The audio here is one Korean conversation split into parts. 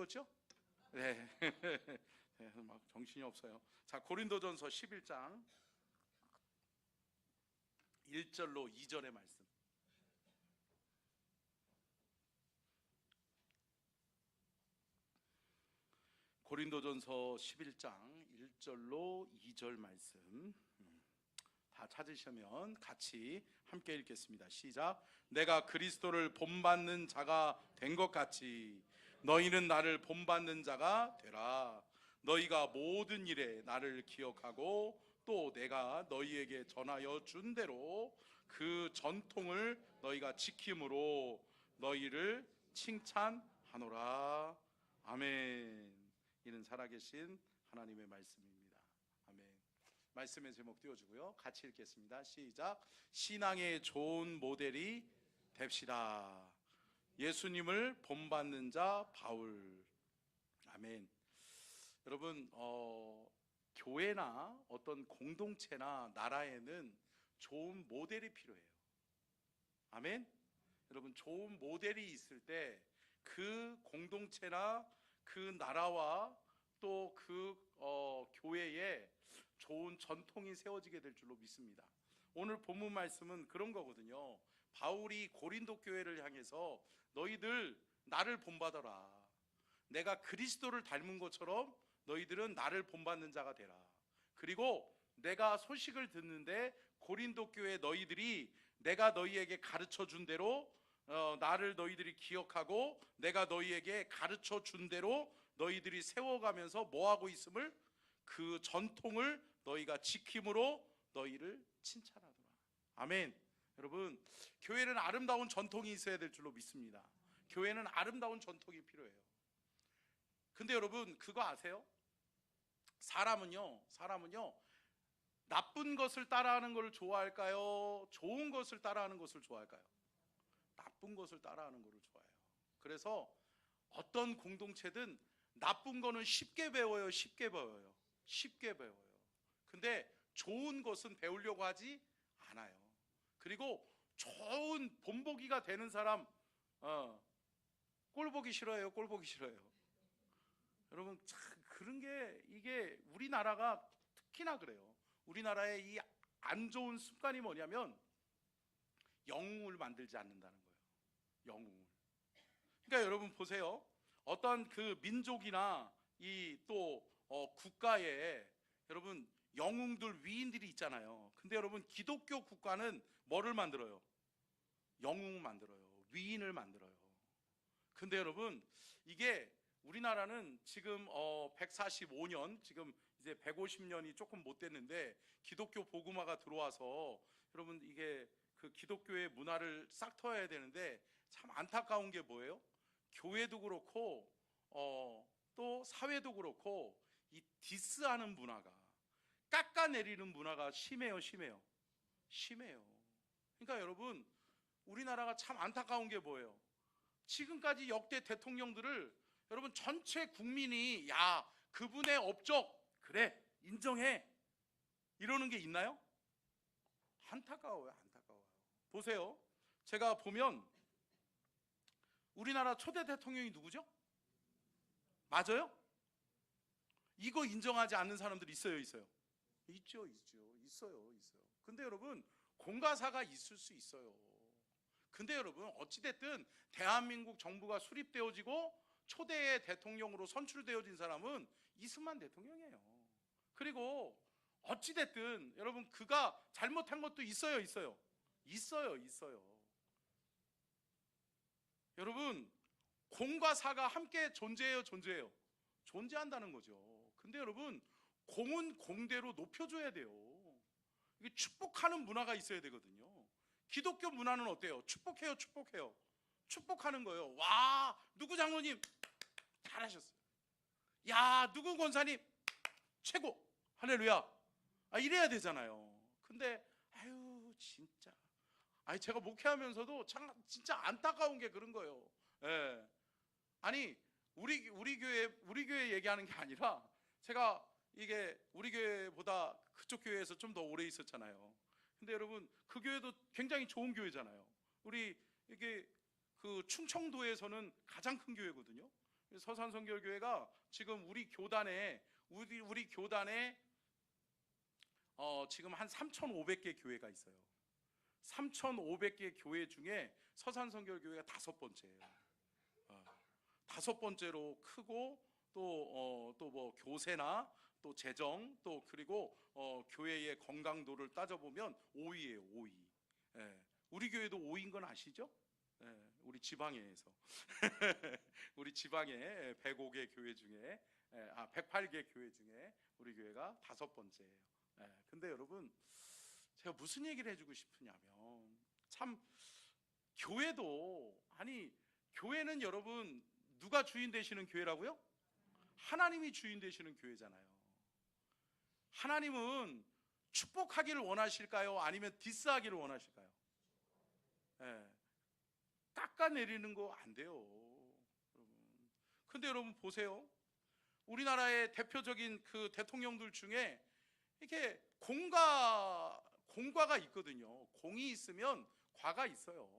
읽었죠? 네. 네, 막 정신이 없어요. 자, 고린도전서 11장 1절로 2절의 말씀. 고린도전서 11장 1절로 2절 말씀 다 찾으시면 같이 함께 읽겠습니다. 시작. 내가 그리스도를 본받는 자가 된 것 같이 너희는 나를 본받는 자가 되라. 너희가 모든 일에 나를 기억하고 또 내가 너희에게 전하여 준 대로 그 전통을 너희가 지킴으로 너희를 칭찬하노라. 아멘. 이는 살아계신 하나님의 말씀입니다. 아멘. 말씀의 제목 띄워주고요. 같이 읽겠습니다. 시작. 신앙의 좋은 모델이 됩시다. 예수님을 본받는 자 바울. 아멘. 여러분, 교회나 어떤 공동체나 나라에는 좋은 모델이 필요해요. 아멘. 여러분, 좋은 모델이 있을 때 그 공동체나 그 나라와 또 그 교회에 좋은 전통이 세워지게 될 줄로 믿습니다. 오늘 본문 말씀은 그런 거거든요. 바울이 고린도 교회를 향해서 너희들 나를 본받아라. 내가 그리스도를 닮은 것처럼 너희들은 나를 본받는 자가 되라. 그리고 내가 소식을 듣는데 고린도 교회 너희들이 내가 너희에게 가르쳐 준 대로 나를 너희들이 기억하고 내가 너희에게 가르쳐 준 대로 너희들이 세워가면서 뭐하고 있음을 그 전통을 너희가 지킴으로 너희를 칭찬하더라. 아멘. 여러분, 교회는 아름다운 전통이 있어야 될 줄로 믿습니다. 교회는 아름다운 전통이 필요해요. 근데 여러분, 그거 아세요? 사람은요 나쁜 것을 따라하는 것을 좋아할까요? 좋은 것을 따라하는 것을 좋아할까요? 나쁜 것을 따라하는 것을 좋아해요. 그래서 어떤 공동체든 나쁜 거는 쉽게 배워요. 쉽게 배워요. 근데 좋은 것은 배우려고 하지 않아요. 그리고 좋은 본보기가 되는 사람 꼴 보기 싫어요. 꼴 보기 싫어요. 여러분, 참 그런 게 이게 우리나라가 특히나 그래요. 우리나라의 이 안 좋은 습관이 뭐냐면 영웅을 만들지 않는다는 거예요. 영웅을. 그러니까 여러분 보세요. 어떤 그 민족이나 이 또 국가에 여러분 영웅들 위인들이 있잖아요. 근데 여러분 기독교 국가는 뭐를 만들어요? 영웅 만들어요. 위인을 만들어요. 근데 여러분 이게 우리나라는 지금 145년 지금 이제 150년이 조금 못 됐는데 기독교 복음화가 들어와서 여러분 이게 그 기독교의 문화를 싹 터야 되는데 참 안타까운 게 뭐예요? 교회도 그렇고 또 사회도 그렇고 이 디스하는 문화가 깎아내리는 문화가 심해요. 그러니까 여러분 우리나라가 참 안타까운 게 뭐예요? 지금까지 역대 대통령들을 여러분 전체 국민이 야 그분의 업적 그래 인정해 이러는 게 있나요? 안타까워요. 보세요. 제가 보면 우리나라 초대 대통령이 누구죠? 맞아요? 이거 인정하지 않는 사람들 있어요? 있죠. 근데 여러분 공과사가 있을 수 있어요. 근데 여러분 어찌됐든 대한민국 정부가 수립되어지고 초대의 대통령으로 선출되어진 사람은 이승만 대통령이에요. 그리고 어찌됐든 여러분 그가 잘못한 것도 있어요. 여러분 공과 사가 함께 존재해요? 존재한다는 거죠. 근데 여러분 공은 공대로 높여줘야 돼요. 이게 축복하는 문화가 있어야 되거든요. 기독교 문화는 어때요? 축복해요. 축복하는 거예요. 와 누구 장로님 잘하셨어요. 야 누구 권사님 최고 할렐루야. 이래야 되잖아요. 근데 아유 진짜 제가 목회하면서도 참 진짜 안타까운 게 그런 거예요. 예. 아니 우리 교회 얘기하는 게 아니라 제가 이게 우리 교회보다 그쪽 교회에서 좀 더 오래 있었잖아요. 근데 여러분 그 교회도 굉장히 좋은 교회잖아요. 우리 이게 그 충청도에서는 가장 큰 교회거든요. 서산성결교회가 지금 우리 교단에 지금 한 3,500개 교회가 있어요. 3,500개 교회 중에 서산성결교회가 5번째예요. 5번째로 크고 또 뭐 교세나 또 재정 또 그리고 교회의 건강도를 따져보면 5위예요. 5위. 예, 우리 교회도 5위인 건 아시죠? 예, 우리 지방에서 우리 지방에 105개 교회 중에 108개 교회 중에 우리 교회가 5번째예요. 예, 근데 여러분 제가 무슨 얘기를 해주고 싶으냐면 참 교회도 교회는 여러분 누가 주인 되시는 교회라고요? 하나님이 주인 되시는 교회잖아요. 하나님은 축복하기를 원하실까요? 아니면 디스하기를 원하실까요? 예, 깎아내리는 거 안 돼요, 여러분. 근데 여러분 보세요. 우리나라의 대표적인 그 대통령들 중에 이렇게 공과가 있거든요. 공이 있으면 과가 있어요.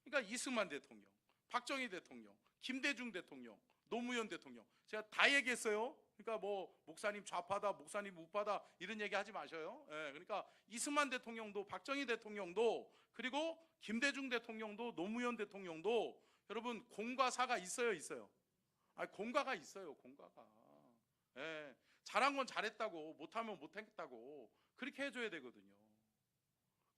그러니까 이승만 대통령, 박정희 대통령, 김대중 대통령, 노무현 대통령, 제가 다 얘기했어요. 그러니까 뭐 목사님 좌파다, 목사님 우파다 이런 얘기 하지 마셔요. 예, 그러니까 이승만 대통령도, 박정희 대통령도, 그리고 김대중 대통령도, 노무현 대통령도 여러분 공과 사가 있어요, 있어요? 공과가 있어요, 공과가. 예, 잘한 건 잘했다고, 못하면 못했다고 그렇게 해줘야 되거든요.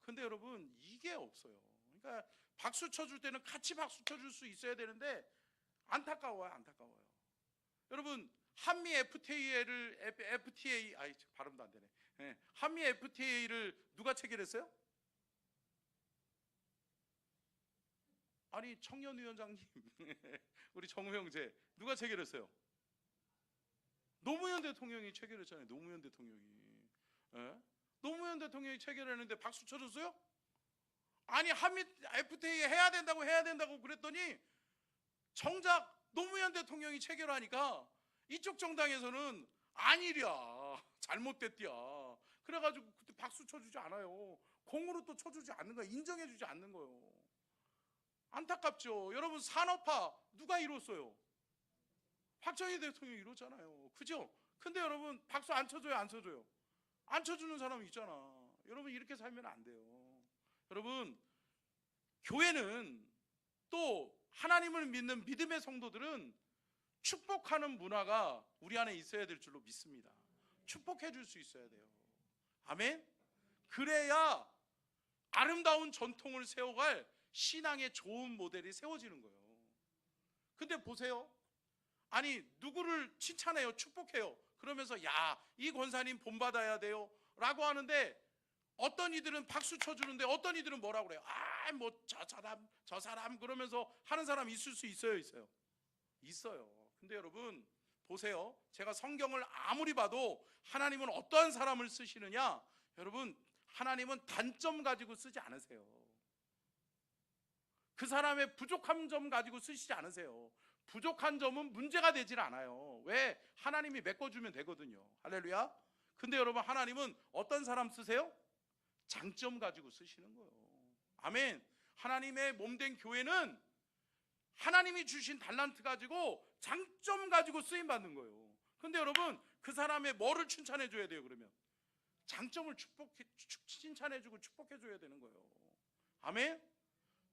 근데 여러분 이게 없어요. 그러니까 박수 쳐줄 때는 같이 박수 쳐줄 수 있어야 되는데 안타까워요, 안타까워요. 여러분 한미 FTA 발음도 안 되네. 예, 한미 FTA를 누가 체결했어요? 아니 청년위원장님 우리 정우 형제 누가 체결했어요? 노무현 대통령이 체결했잖아요. 노무현 대통령이. 예? 노무현 대통령이 체결했는데 박수 쳐줬어요? 아니 한미 FTA 해야 된다고 그랬더니 정작 노무현 대통령이 체결하니까 이쪽 정당에서는 아니랴, 잘못됐디야. 그래가지고 그때 박수 쳐주지 않아요. 공으로 또 쳐주지 않는 거야. 인정해주지 않는 거예요. 안타깝죠. 여러분 산업화 누가 이뤘어요? 박정희 대통령이 이뤘잖아요. 그죠? 근데 여러분 박수 안 쳐줘요, 안 쳐줘요? 안 쳐주는 사람이 있잖아. 여러분 이렇게 살면 안 돼요. 여러분 교회는 또 하나님을 믿는 믿음의 성도들은 축복하는 문화가 우리 안에 있어야 될 줄로 믿습니다. 축복해 줄 수 있어야 돼요. 아멘? 그래야 아름다운 전통을 세워갈 신앙의 좋은 모델이 세워지는 거예요. 근데 보세요. 아니 누구를 칭찬해요, 축복해요. 그러면서 야, 이 권사님 본받아야 돼요 라고 하는데 어떤 이들은 박수 쳐주는데 어떤 이들은 뭐라고 그래요? 뭐 저 사람 그러면서 하는 사람 있을 수 있어요, 있어요? 있어요. 근데 여러분 보세요. 제가 성경을 아무리 봐도 하나님은 어떠한 사람을 쓰시느냐? 여러분 하나님은 단점 가지고 쓰지 않으세요. 그 사람의 부족한 점 가지고 쓰시지 않으세요. 부족한 점은 문제가 되질 않아요. 왜? 하나님이 메꿔주면 되거든요. 할렐루야. 근데 여러분 하나님은 어떤 사람 쓰세요? 장점 가지고 쓰시는 거예요. 아멘. 하나님의 몸된 교회는 하나님이 주신 달란트 가지고 장점 가지고 쓰임 받는 거예요. 근데 여러분 그 사람의 뭐를 칭찬해 줘야 돼요? 그러면 장점을 칭찬해 주고 축복해 줘야 되는 거예요. 아멘.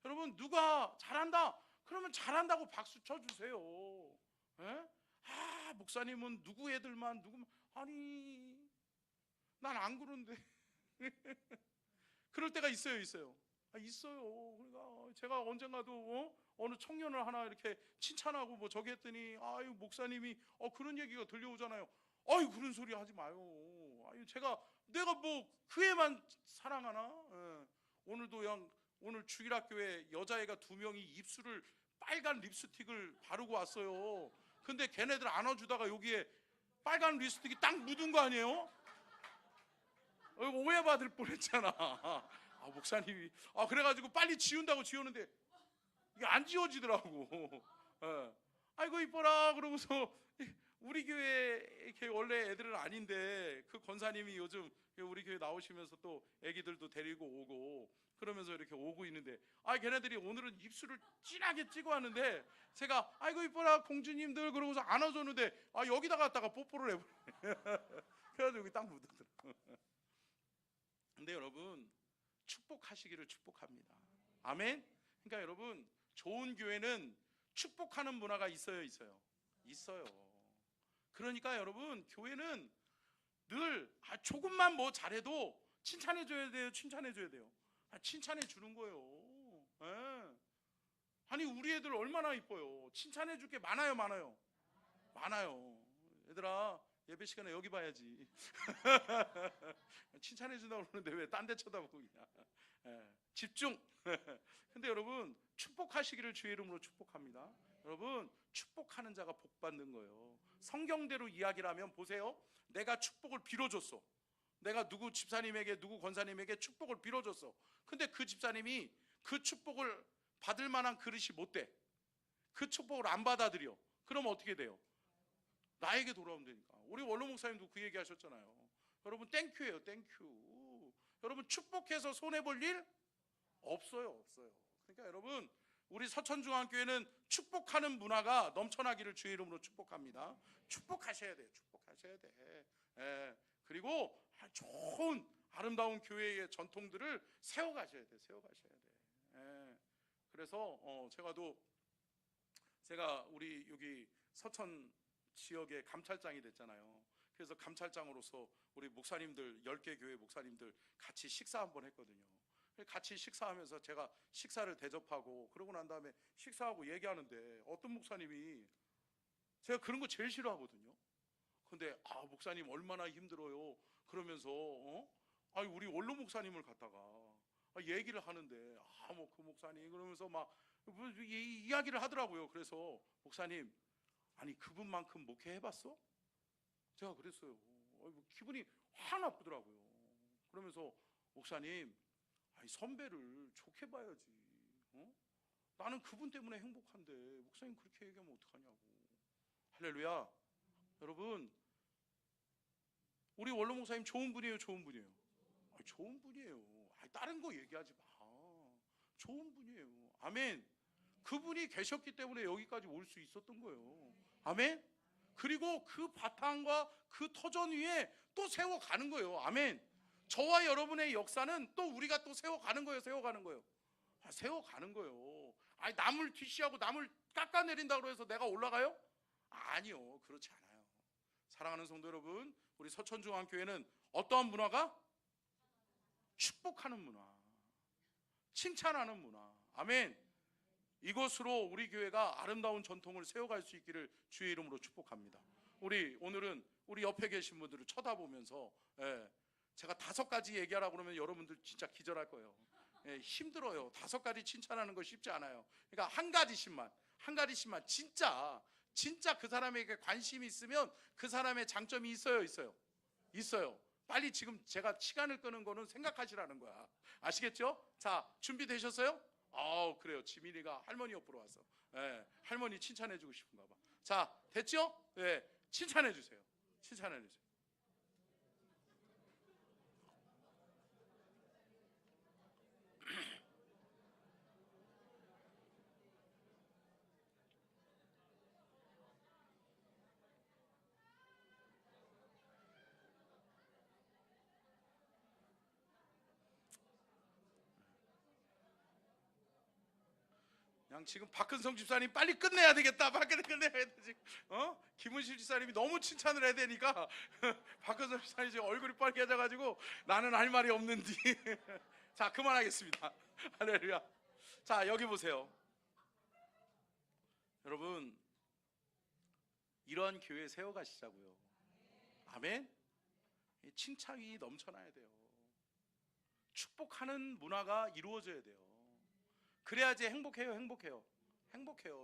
여러분 누가 잘한다 그러면 잘한다고 박수 쳐주세요. 예? 목사님은 누구 애들만 아니 난 안 그런데 그럴 때가 있어요, 있어요? 있어요. 그러니까 제가 언젠가도 어느 청년을 하나 이렇게 칭찬하고 뭐 저기 했더니 아유 목사님이 그런 얘기가 들려오잖아요. 아유 그런 소리 하지 마요. 아유 내가 뭐 그 애만 사랑하나? 예. 오늘도 오늘 주일학교에 여자애가 2명이 입술을 빨간 립스틱을 바르고 왔어요. 근데 걔네들 안아주다가 여기에 빨간 립스틱이 딱 묻은 거 아니에요? 오해받을 뻔했잖아. 목사님이 그래가지고 빨리 지운다고 지우는데 이게 안 지워지더라고. 예. 아이고 이뻐라 그러고서 우리 교회 원래 애들은 아닌데 그 권사님이 요즘 우리 교회 나오시면서 또 애기들도 데리고 오고 그러면서 이렇게 오고 있는데, 걔네들이 오늘은 입술을 진하게 찍어 왔는데 제가 아이고 이뻐라 공주님들 그러고서 안아줬는데 여기다 갖다가 뽀뽀를 해버려. 그래가지고 여기 딱 묻었더라고. 근데 여러분, 축복하시기를 축복합니다. 아멘. 그러니까 여러분, 좋은 교회는 축복하는 문화가 있어요? 있어요. 그러니까 여러분, 교회는 늘 조금만 뭐 잘해도 칭찬해줘야 돼요. 칭찬해 주는 거예요. 예. 아니 우리 애들 얼마나 이뻐요. 칭찬해 줄 게 많아요. 얘들아, 예배 시간에 여기 봐야지. 칭찬해 준다고 그러는데 왜 딴 데 쳐다보고 있냐. 집중. 근데 여러분, 축복하시기를 주의 이름으로 축복합니다. 여러분, 축복하는 자가 복 받는 거예요. 성경대로 이야기를 하면 보세요. 내가 축복을 빌어줬어. 내가 누구 집사님에게 누구 권사님에게 축복을 빌어줬어. 근데 그 집사님이 그 축복을 받을 만한 그릇이 못 돼. 그 축복을 안 받아들여. 그럼 어떻게 돼요? 나에게 돌아오면 되니까. 우리 원로 목사님도 그 얘기 하셨잖아요. 여러분, 땡큐예요. 땡큐. 여러분, 축복해서 손해볼 일 없어요. 그러니까 여러분, 우리 서천중앙교회는 축복하는 문화가 넘쳐나기를 주의 이름으로 축복합니다. 축복하셔야 돼요. 예. 그리고 좋은 아름다운 교회의 전통들을 세워가셔야 돼. 예. 그래서 제가 우리 여기 서천 지역의 감찰장이 됐잖아요. 그래서 감찰장으로서 우리 목사님들 10개 교회 목사님들 같이 식사 한번 했거든요. 같이 식사하면서 제가 식사를 대접하고 그러고 난 다음에 식사하고 얘기하는데 어떤 목사님이, 제가 그런 거 제일 싫어하거든요. 근데 목사님 얼마나 힘들어요 그러면서 우리 원로 목사님을 갖다가 얘기를 하는데 뭐 그 목사님 그러면서 막 이야기를 하더라고요. 그래서 목사님, 아니 그분만큼 목회해봤어? 제가 그랬어요. 기분이 확 나쁘더라고요. 그러면서 목사님, 선배를 좋게 봐야지. 나는 그분 때문에 행복한데 목사님 그렇게 얘기하면 어떡하냐고. 할렐루야. 여러분, 우리 원로 목사님 좋은 분이에요? 좋은 분이에요? 좋은 분이에요. 다른 거 얘기하지 마. 좋은 분이에요. 아멘. 그분이 계셨기 때문에 여기까지 올 수 있었던 거예요. 아멘. 그리고 그 바탕과 그 터전 위에 또 세워가는 거예요. 아멘. 저와 여러분의 역사는 또 우리가 또 세워가는 거예요. 세워가는 거예요. 남을 뒤시하고 남을 깎아내린다고 해서 내가 올라가요? 아니요, 그렇지 않아요. 사랑하는 성도 여러분, 우리 서천중앙교회는 어떠한 문화가? 축복하는 문화, 칭찬하는 문화. 아멘. 이것으로 우리 교회가 아름다운 전통을 세워갈 수 있기를 주의 이름으로 축복합니다. 오늘은 우리 옆에 계신 분들을 쳐다보면서 제가 5가지 얘기하라고 그러면 여러분들 진짜 기절할 거예요. 힘들어요. 5가지 칭찬하는 거 쉽지 않아요. 그러니까 한 가지씩만 진짜 그 사람에게 관심이 있으면 그 사람의 장점이 있어요. 빨리 지금 제가 시간을 끄는 거는 생각하시라는 거야. 아시겠죠? 자, 준비되셨어요? 그래요. 지민이가 할머니 옆으로 와서 할머니 칭찬해주고 싶은가 봐. 자, 됐죠? 칭찬해주세요. 그냥 지금 박근성 집사님 빨리 끝내야 되겠다. 끝내야 돼 지금. 김은실 집사님이 너무 칭찬을 해야 되니까 박근성 집사님 지금 얼굴이 빨개져가지고 나는 할 말이 없는데. 자, 그만하겠습니다. 할렐루야. 자, 여기 보세요. 여러분, 이러한 교회 세워가시자고요. 아멘. 칭찬이 넘쳐나야 돼요. 축복하는 문화가 이루어져야 돼요. 그래야지 행복해요.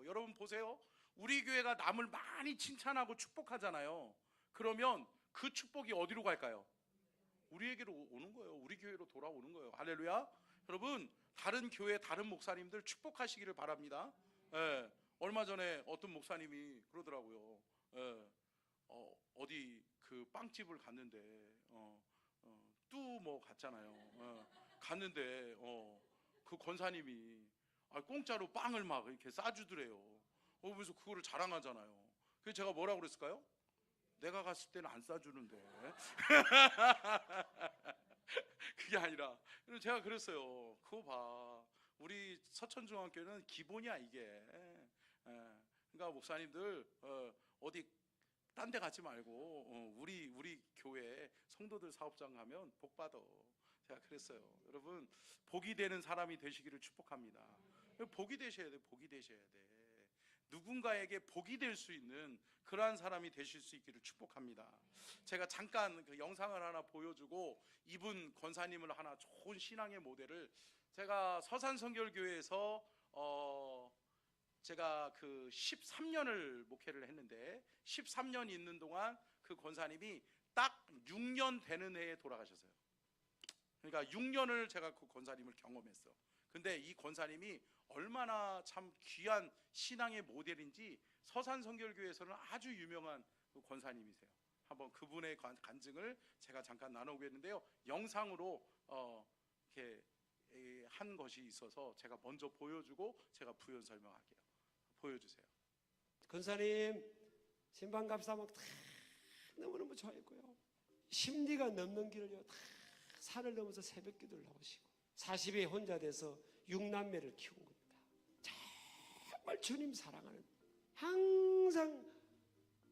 여러분 보세요. 우리 교회가 남을 많이 칭찬하고 축복하잖아요. 그러면 그 축복이 어디로 갈까요? 우리에게로 오는 거예요. 우리 교회로 돌아오는 거예요. 할렐루야. 여러분, 다른 교회 다른 목사님들 축복하시기를 바랍니다. 얼마 전에 어떤 목사님이 그러더라고요. 어디 그 빵집을 갔는데 뚜뭐 갔잖아요. 갔는데 그 권사님이 공짜로 빵을 막 이렇게 싸주더래요. 그래서 그거를 자랑하잖아요. 그래서 제가 뭐라고 그랬을까요? 내가 갔을 때는 안 싸주는데. 그게 아니라 제가 그랬어요. 그거 봐, 우리 서천중앙교회는 기본이야 이게. 그러니까 목사님들 어디 딴 데 가지 말고 우리 교회 성도들 사업장 가면 복 받아. 제가 그랬어요. 여러분, 복이 되는 사람이 되시기를 축복합니다. 복이 되셔야 돼. 복이 되셔야 돼. 누군가에게 복이 될 수 있는 그러한 사람이 되실 수 있기를 축복합니다. 제가 잠깐 그 영상을 하나 보여주고 이분 권사님을 하나 좋은 신앙의 모델을, 제가 서산성결교회에서 제가 그 13년을 목회를 했는데 13년 있는 동안 그 권사님이 딱 6년 되는 해에 돌아가셨어요. 그러니까 6년을 제가 그 권사님을 경험했어. 근데 이 권사님이 얼마나 참 귀한 신앙의 모델인지 서산성결교회에서는 아주 유명한 그 권사님이세요. 한번 그분의 간증을 제가 잠깐 나눠보겠는데요. 영상으로 이렇게 한 것이 있어서 제가 먼저 보여주고 제가 부연 설명할게요. 보여주세요. 권사님 신방갑사 막 다 너무너무 좋아했고요. 심리가 넘는 길을요 다 산을 넘어서 새벽 기도를 나오시고 40에 혼자 돼서 6남매를 키운 겁니다. 정말 주님 사랑하는, 항상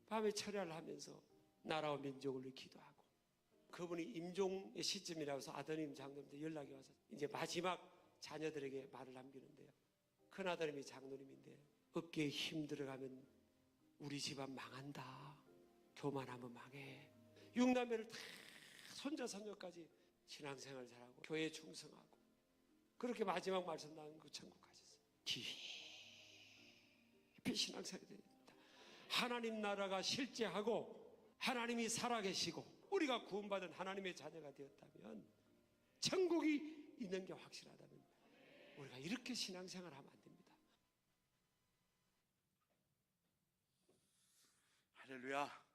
밤에 철야를 하면서 나라와 민족을 위해 기도하고, 그분이 임종의 시점이라고 해서 아드님 장로님한테 연락이 와서 이제 마지막 자녀들에게 말을 남기는데요. 큰아드님이 장로님인데 어깨에 힘 들어가면 우리 집안 망한다, 교만하면 망해. 6남매를 다 손자 손녀까지 신앙생활 잘하고 교회에 충성하고 그렇게 마지막 말씀 나온 그 천국 가셨어요. 깊이 신앙생활이 됩니다. 하나님 나라가 실제하고 하나님이 살아계시고 우리가 구원받은 하나님의 자녀가 되었다면, 천국이 있는 게 확실하다면 우리가 이렇게 신앙생활하면 안 됩니다. 할렐루야.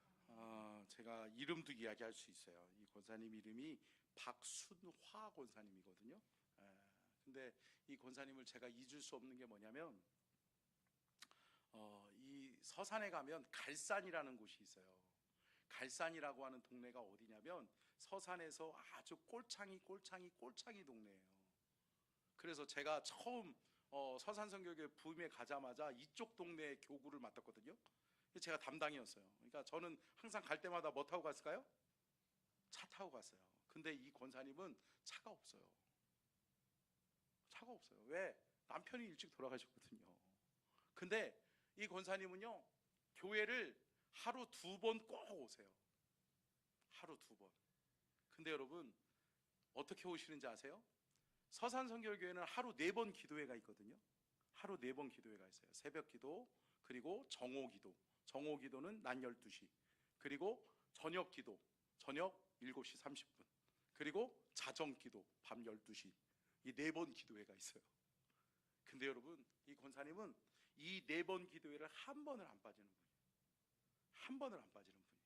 제가 이름도 이야기할 수 있어요. 이 권사님 이름이 박순화 권사님이거든요. 근데 이 권사님을 제가 잊을 수 없는 게 뭐냐면 이 서산에 가면 갈산이라는 곳이 있어요. 갈산이라고 하는 동네가 어디냐면 서산에서 아주 꼴창이 동네예요. 그래서 제가 처음 서산성결교회 부임에 가자마자 이쪽 동네 교구를 맡았거든요. 제가 담당이었어요. 그러니까 저는 항상 갈 때마다 뭐 타고 갔을까요? 차 타고 갔어요. 근데 이 권사님은 차가 없어요. 차가 없어요. 왜? 남편이 일찍 돌아가셨거든요. 근데 이 권사님은요, 교회를 하루 2번 꼭 오세요. 하루 2번. 근데 여러분, 어떻게 오시는지 아세요? 서산성결교회는 하루 4번 기도회가 있거든요. 하루 4번 기도회가 있어요. 새벽 기도, 그리고 정오 기도. 정오 기도는 낮 12시. 그리고 저녁 기도, 저녁 7시 30분. 그리고 자정 기도, 밤 12시. 이 4번 기도회가 있어요. 근데 여러분, 이 권사님은 이 4번 기도회를 한 번을 안 빠지는 분이에요. 한 번을 안 빠지는 분이에요.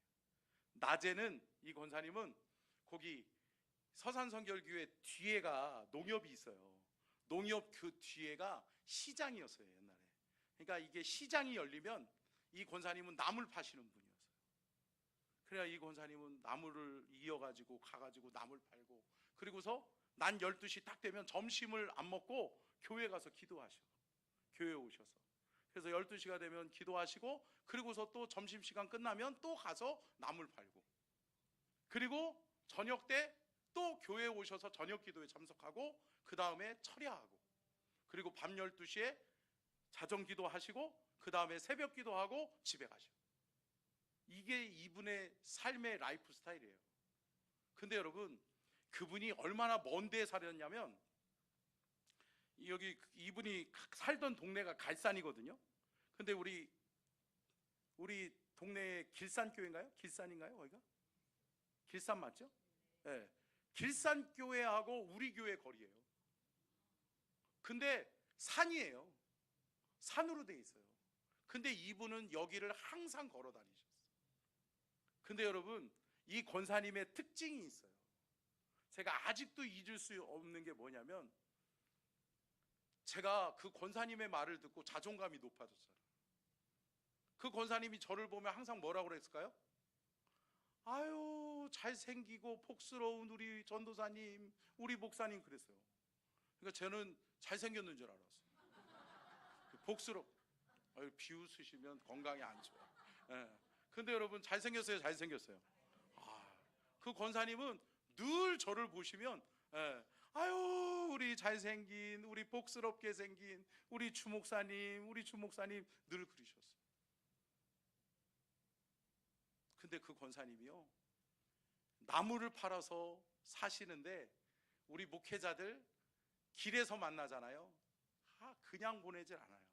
낮에는 이 권사님은 거기 서산성결교회 뒤에가 농협이 있어요. 농협 그 뒤에가 시장이었어요, 옛날에. 그러니까 이게 시장이 열리면 이 권사님은 나물 파시는 분이었어요. 그래야 이 권사님은 나물을 이어가지고 가가지고 나물 팔고, 그리고서 낮 12시 딱 되면 점심을 안 먹고 교회 가서 기도하셔. 교회에 오셔서. 그래서 12시가 되면 기도하시고, 그리고서 또 점심시간 끝나면 또 가서 나물 팔고, 그리고 저녁 때 또 교회에 오셔서 저녁 기도에 참석하고, 그 다음에 철야하고, 그리고 밤 12시에 자정 기도하시고, 그 다음에 새벽 기도하고 집에 가셔. 이게 이분의 삶의 라이프 스타일이에요. 근데 여러분, 그분이 얼마나 먼 데에 살았냐면, 여기 이분이 살던 동네가 갈산이거든요. 근데 우리 동네에 길산교회인가요? 길산인가요? 거기가? 길산 맞죠? 네. 길산교회하고 우리 교회 거리예요. 근데 산이에요. 산으로 돼 있어요. 근데 이분은 여기를 항상 걸어 다니셨어요. 근데 여러분, 이 권사님의 특징이 있어요. 제가 아직도 잊을 수 없는 게 뭐냐면, 제가 그 권사님의 말을 듣고 자존감이 높아졌어요. 그 권사님이 저를 보면 항상 뭐라고 그랬을까요? 아유, 잘생기고 복스러운 우리 전도사님, 우리 목사님, 그랬어요. 그러니까 저는 잘생겼는 줄 알았어요. 비웃으시면 건강에 안 좋아요. 예. 근데 여러분, 잘생겼어요, 잘생겼어요. 그 권사님은 늘 저를 보시면, 아유, 우리 잘생긴, 우리 복스럽게 생긴 우리 주목사님, 우리 주목사님 늘 그러셨어요. 근데 그 권사님이요, 나무를 팔아서 사시는데 우리 목회자들 길에서 만나잖아요. 그냥 보내질 않아요.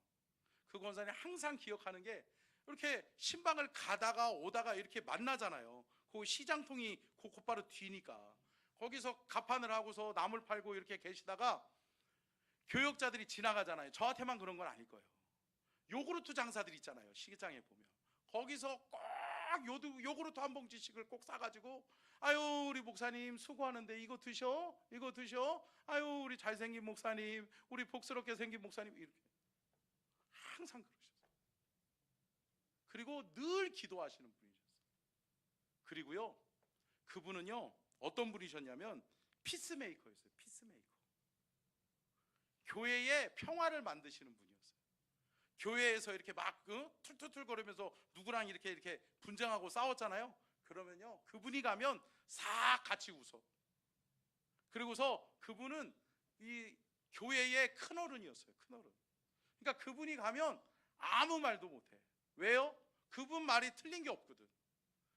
그 권사님 항상 기억하는 게, 이렇게 신방을 가다가 오다가 이렇게 만나잖아요. 그 시장통이 곧바로 뒤니까 거기서 가판을 하고서 나물 팔고 이렇게 계시다가 교역자들이 지나가잖아요. 저한테만 그런 건 아닐 거예요. 요구르트 장사들 있잖아요, 시장에 보면. 거기서 꼭 요구르트 한 봉지씩을 꼭 싸가지고, 아유, 우리 목사님 수고하는데 이거 드셔, 이거 드셔, 아유, 우리 잘생긴 목사님, 우리 복스럽게 생긴 목사님, 이렇게 항상 그러셨어요. 그리고 늘 기도하시는 분이셨어요. 그리고요, 그분은요 어떤 분이셨냐면 피스메이커였어요. 피스메이커. 교회의 평화를 만드시는 분이었어요. 교회에서 이렇게 막 툴툴툴 거리면서 누구랑 이렇게 분쟁하고 싸웠잖아요. 그러면요, 그분이 가면 싹 같이 웃어. 그리고서 그분은 이 교회의 큰 어른이었어요. 큰 어른. 그러니까 그분이 가면 아무 말도 못해. 왜요? 그분 말이 틀린 게 없거든.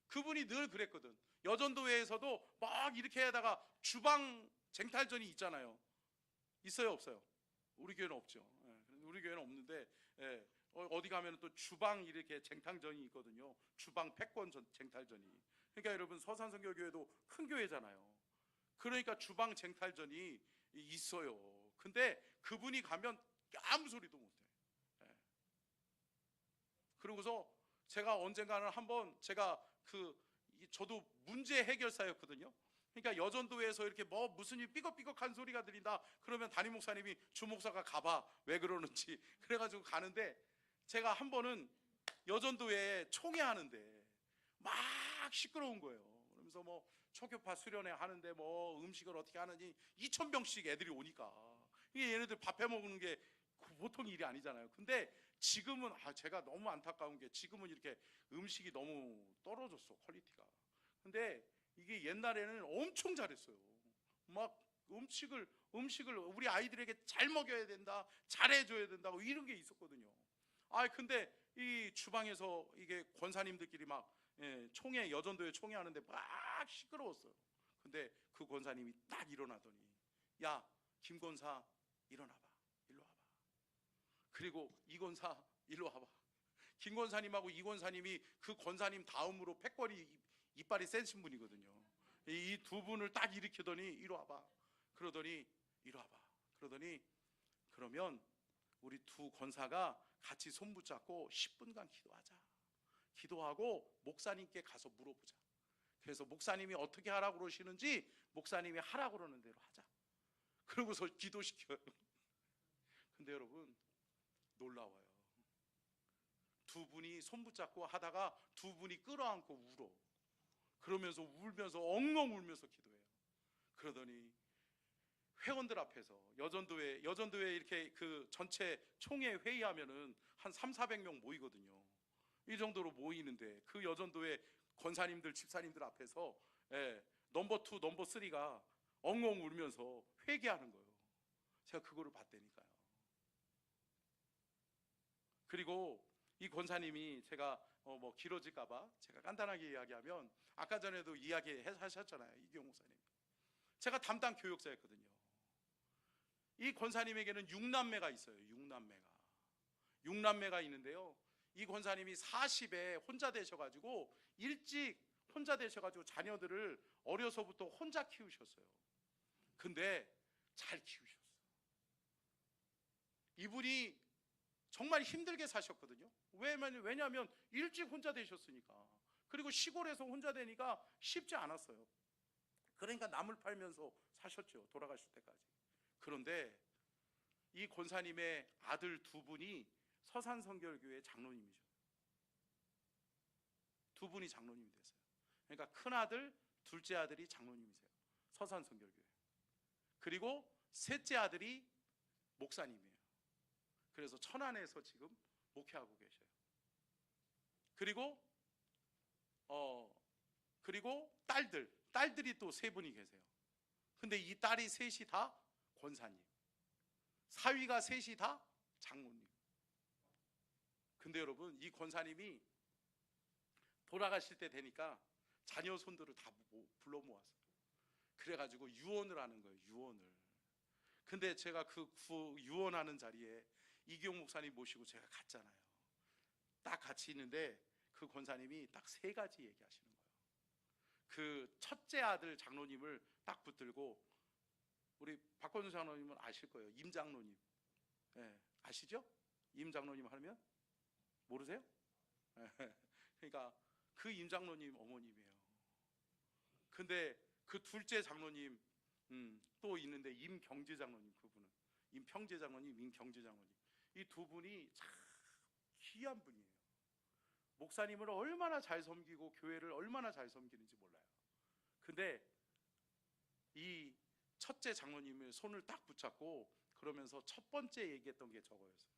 그분이 늘 그랬거든. 여전도회에서도 막 이렇게 하다가 주방 쟁탈전이 있잖아요. 있어요, 없어요? 우리 교회는 없죠. 우리 교회는 없는데, 어디 가면 또 주방 이렇게 쟁탈전이 있거든요. 주방 패권 쟁탈전이. 그러니까 여러분, 서산선교교회도 큰 교회잖아요. 그러니까 주방 쟁탈전이 있어요. 근데 그분이 가면 아무 소리도 못해. 그러고서 제가 언젠가는 한번, 저도 문제 해결사였거든요. 그러니까 여전도에서 이렇게 무슨 일 삐걱삐걱한 소리가 들린다 그러면 담임 목사님이 주목사가 가봐, 왜 그러는지. 그래가지고 가는데, 제가 한 번은 여전도에 총회하는데 막 시끄러운 거예요. 그러면서 초교파 수련회 하는데 음식을 어떻게 하는지 2,000병씩 애들이 오니까 이게 얘네들 밥 해먹는 게 보통 일이 아니잖아요. 근데 지금은 제가 너무 안타까운 게, 지금은 이렇게 음식이 너무 떨어졌어, 퀄리티가. 근데 이게 옛날에는 엄청 잘했어요. 막 음식을 우리 아이들에게 잘 먹여야 된다, 잘해줘야 된다고 이런 게 있었거든요. 근데 이 주방에서 이게 권사님들끼리 막 총회, 여전도에 총회하는데 막 시끄러웠어요. 근데 그 권사님이 딱 일어나더니, 야, 김 권사 일어나봐, 일로 와봐. 그리고 이 권사 일로 와봐. 김 권사님하고 이 권사님이 그 권사님 다음으로 패권이, 이빨이 센신 분이거든요. 이 두 분을 딱 일으키더니 이리 와봐. 그러더니 이리 와봐. 그러더니, 그러면 우리 두 권사가 같이 손 붙잡고 10분간 기도하자. 기도하고 목사님께 가서 물어보자. 그래서 목사님이 어떻게 하라고 그러시는지 목사님이 하라고 그러는 대로 하자. 그러고서 기도시켜요. 근데 여러분, 놀라워요. 두 분이 손 붙잡고 하다가 두 분이 끌어안고 울어. 그러면서 울면서 엉엉 울면서 기도해요. 그러더니 회원들 앞에서, 여전도에 이렇게 그 전체 총회 회의하면은 한 300~400명 모이거든요. 이 정도로 모이는데 그 여전도의 권사님들, 집사님들 앞에서 넘버 2, 넘버 3가 엉엉 울면서 회개하는 거예요. 제가 그거를 봤다니까요. 그리고 이 권사님이, 제가 길어질까봐 제가 간단하게 이야기하면, 아까 전에도 이야기하셨잖아요, 이기용 목사님. 제가 담당 교역자였거든요. 이 권사님에게는 6남매가 있어요. 6남매가 있는데요, 이 권사님이 40에 혼자 되셔가지고, 일찍 혼자 되셔가지고 자녀들을 어려서부터 혼자 키우셨어요. 근데 잘 키우셨어요. 이분이 정말 힘들게 사셨거든요. 왜냐하면 일찍 혼자 되셨으니까. 그리고 시골에서 혼자 되니까 쉽지 않았어요. 그러니까 남을 팔면서 사셨죠. 돌아가실 때까지. 그런데 이 권사님의 아들 두 분이 서산성결교회 장로님이죠. 두 분이 장로님이 됐어요. 그러니까 큰 아들, 둘째 아들이 장로님이세요. 서산성결교회. 그리고 셋째 아들이 목사님이에요. 그래서 천안에서 지금 목회하고 계셔요. 그리고 딸들이 또 세 분이 계세요. 근데 이 딸이 셋이 다 권사님, 사위가 셋이 다 장모님. 근데 여러분, 이 권사님이 돌아가실 때 되니까 자녀 손들을 다 불러 모았어요. 그래가지고 유언을 하는 거예요. 유언을. 근데 제가 그 유언하는 자리에 이기용 목사님 모시고 제가 갔잖아요. 딱 같이 있는데 그 권사님이 딱 세 가지 얘기하시는 거예요. 그 첫째 아들 장로님을 딱 붙들고, 우리 박건수 장로님은 아실 거예요. 임 장로님. 네, 아시죠? 임 장로님 하면 모르세요? 네. 그러니까 그 임 장로님 어머님이에요. 근데 그 둘째 장로님 또 있는데 임경재 장로님, 그분은 임평재 장로님, 임경재 장로님, 이 두 분이 참 귀한 분이에요. 목사님을 얼마나 잘 섬기고 교회를 얼마나 잘 섬기는지 몰라요. 근데 이 첫째 장로님의 손을 딱 붙잡고 그러면서 첫 번째 얘기했던 게 저거였어요.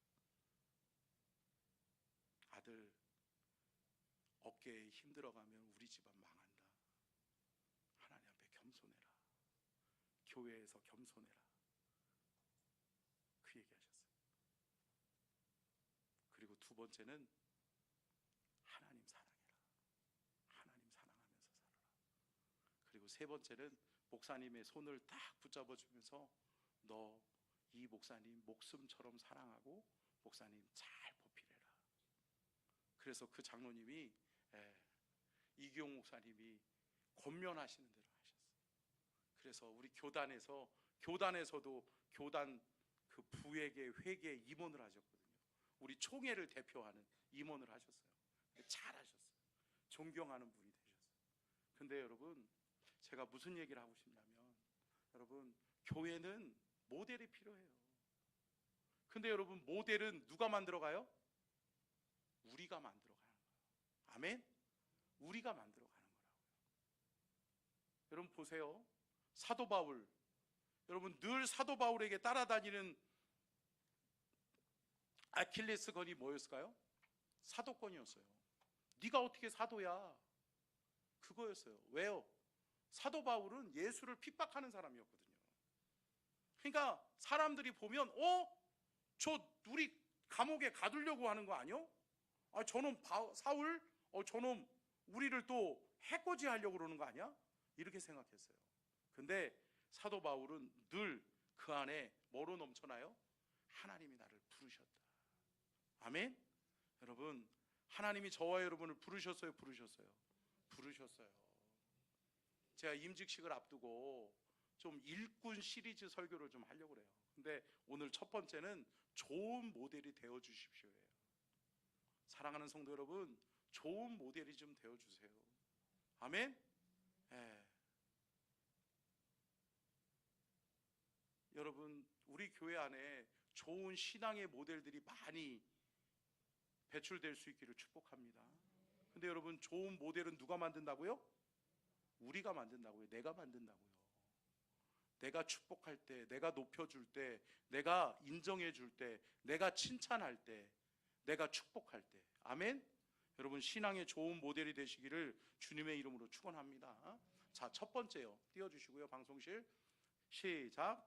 아들, 어깨에 힘들어가면 우리 집안 망한다. 하나님 앞에 겸손해라. 교회에서 겸손해라. 그 얘기하셨어요. 그리고 두 번째는 하나님 사랑해라. 하나님 사랑하면서 살아라. 그리고 세 번째는 목사님의 손을 딱 붙잡아 주면서 너 이 목사님 목숨처럼 사랑하고 목사님 잘 보필해라. 그래서 그 장로님이 이기용 목사님이 권면하시는 대로 하셨어요. 그래서 우리 교단에서도 교단 그 부에게 회계 임원을 하셨거든요. 우리 총회를 대표하는 임원을 하셨어요. 잘하셨어요. 존경하는 분이 되셨어요. 근데 여러분, 제가 무슨 얘기를 하고 싶냐면, 여러분, 교회는 모델이 필요해요. 근데 여러분, 모델은 누가 만들어가요? 우리가 만들어가는 거예요. 아멘? 우리가 만들어가는 거라고요. 여러분 보세요. 사도 바울, 여러분 늘 사도 바울에게 따라다니는 아킬레스건이 뭐였을까요? 사도권이었어요. 네가 어떻게 사도야? 그거였어요. 왜요? 사도 바울은 예수를 핍박하는 사람이었거든요. 그러니까 사람들이 보면 저 우리 감옥에 가두려고 하는 거 아니요? 저놈 사울, 저놈 우리를 또 해코지 하려고 그러는 거 아니야? 이렇게 생각했어요. 근데 사도 바울은 늘 그 안에 뭐로 넘쳐나요? 하나님이 나를 부르셨다. 아멘? 여러분, 하나님이 저와 여러분을 부르셨어요? 부르셨어요? 부르셨어요. 제가 임직식을 앞두고 좀 일꾼 시리즈 설교를 좀 하려고 그래요. 근데 오늘 첫 번째는 좋은 모델이 되어 주십시오예요. 사랑하는 성도 여러분, 좋은 모델이 좀 되어 주세요. 아멘? 네. 여러분, 우리 교회 안에 좋은 신앙의 모델들이 많이 배출될 수 있기를 축복합니다. 근데 여러분, 좋은 모델은 누가 만든다고요? 우리가 만든다고요. 내가 만든다고요. 내가 축복할 때, 내가 높여줄 때, 내가 인정해 줄 때, 내가 칭찬할 때, 내가 축복할 때. 아멘? 여러분, 신앙의 좋은 모델이 되시기를 주님의 이름으로 축원합니다. 자, 첫 번째요. 띄워주시고요. 방송실 시작.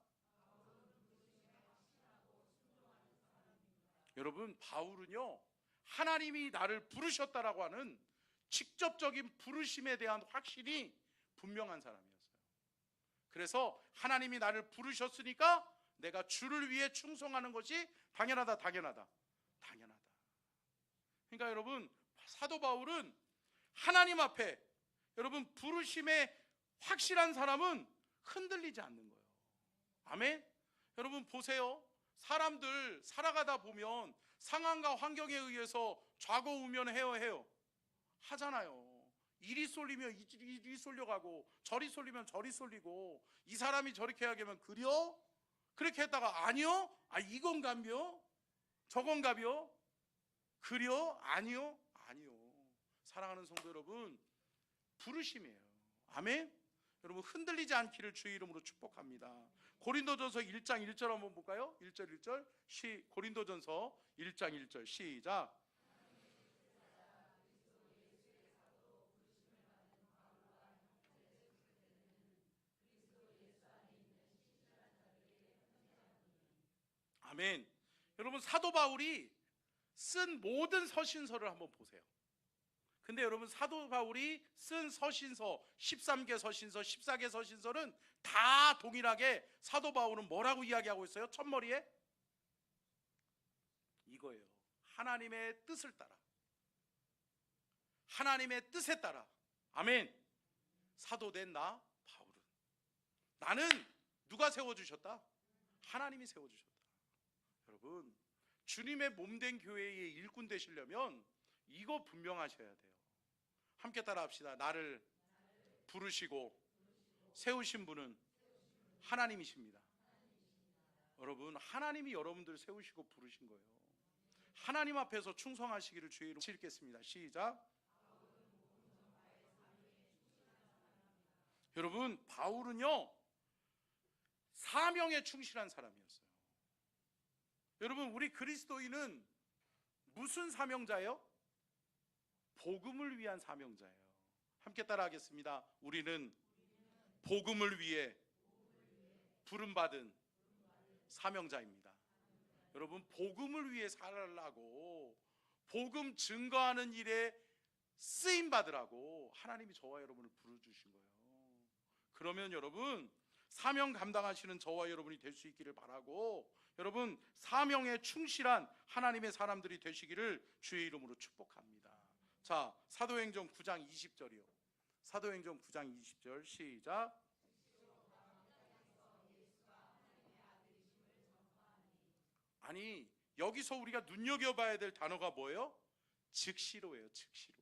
여러분, 바울은요, 하나님이 나를 부르셨다라고 하는 직접적인 부르심에 대한 확신이 분명한 사람이었어요. 그래서 하나님이 나를 부르셨으니까 내가 주를 위해 충성하는 것이 당연하다. 그러니까 여러분, 사도 바울은 하나님 앞에, 여러분, 부르심에 확실한 사람은 흔들리지 않는 거예요. 아멘? 여러분 보세요. 사람들 살아가다 보면 상황과 환경에 의해서 좌고우면해요 하잖아요. 이리 쏠리면 이리 쏠려가고 저리 쏠리면 저리 쏠리고 이 사람이 저렇게 하면 그려? 그렇게 했다가 아니요? 아 이건가요? 저건가요? 그려? 아니요? 아니요. 사랑하는 성도 여러분, 부르심이에요. 아멘? 여러분 흔들리지 않기를 주의 이름으로 축복합니다. 고린도전서 1장 1절 한번 볼까요? 1절 1절 고린도전서 1장 1절 시작. 아멘. 여러분 사도 바울이 쓴 모든 서신서를 한번 보세요. 근데 여러분 사도 바울이 쓴 서신서 13개 서신서 14개 서신서는 다 동일하게 사도 바울은 뭐라고 이야기하고 있어요? 첫머리에 이거예요. 하나님의 뜻을 따라, 하나님의 뜻에 따라. 아멘. 사도된 나 바울은, 나는 누가 세워주셨다? 하나님이 세워주셨다. 여러분 주님의 몸된 교회의 일꾼 되시려면 이거 분명하셔야 돼요. 함께 따라 합시다. 나를 부르시고 세우신 분은 하나님이십니다. 여러분 하나님이 여러분들 세우시고 부르신 거예요. 하나님 앞에서 충성하시기를 주의 이름으로 읽겠습니다. 시작. 여러분 바울은요 사명에 충실한 사람이었어요. 여러분 우리 그리스도인은 무슨 사명자예요? 복음을 위한 사명자예요. 함께 따라 하겠습니다. 우리는 복음을 위해 부름받은 사명자입니다. 여러분 복음을 위해 살라고, 복음 증거하는 일에 쓰임받으라고 하나님이 저와 여러분을 부르주신 거예요. 그러면 여러분 사명 감당하시는 저와 여러분이 될 수 있기를 바라고, 여러분 사명에 충실한 하나님의 사람들이 되시기를 주의 이름으로 축복합니다. 자, 사도행전 9장 20절이요. 사도행전 9장 20절 시작. 아니 여기서 우리가 눈여겨봐야 될 단어가 뭐예요? 즉시로예요. 즉시로.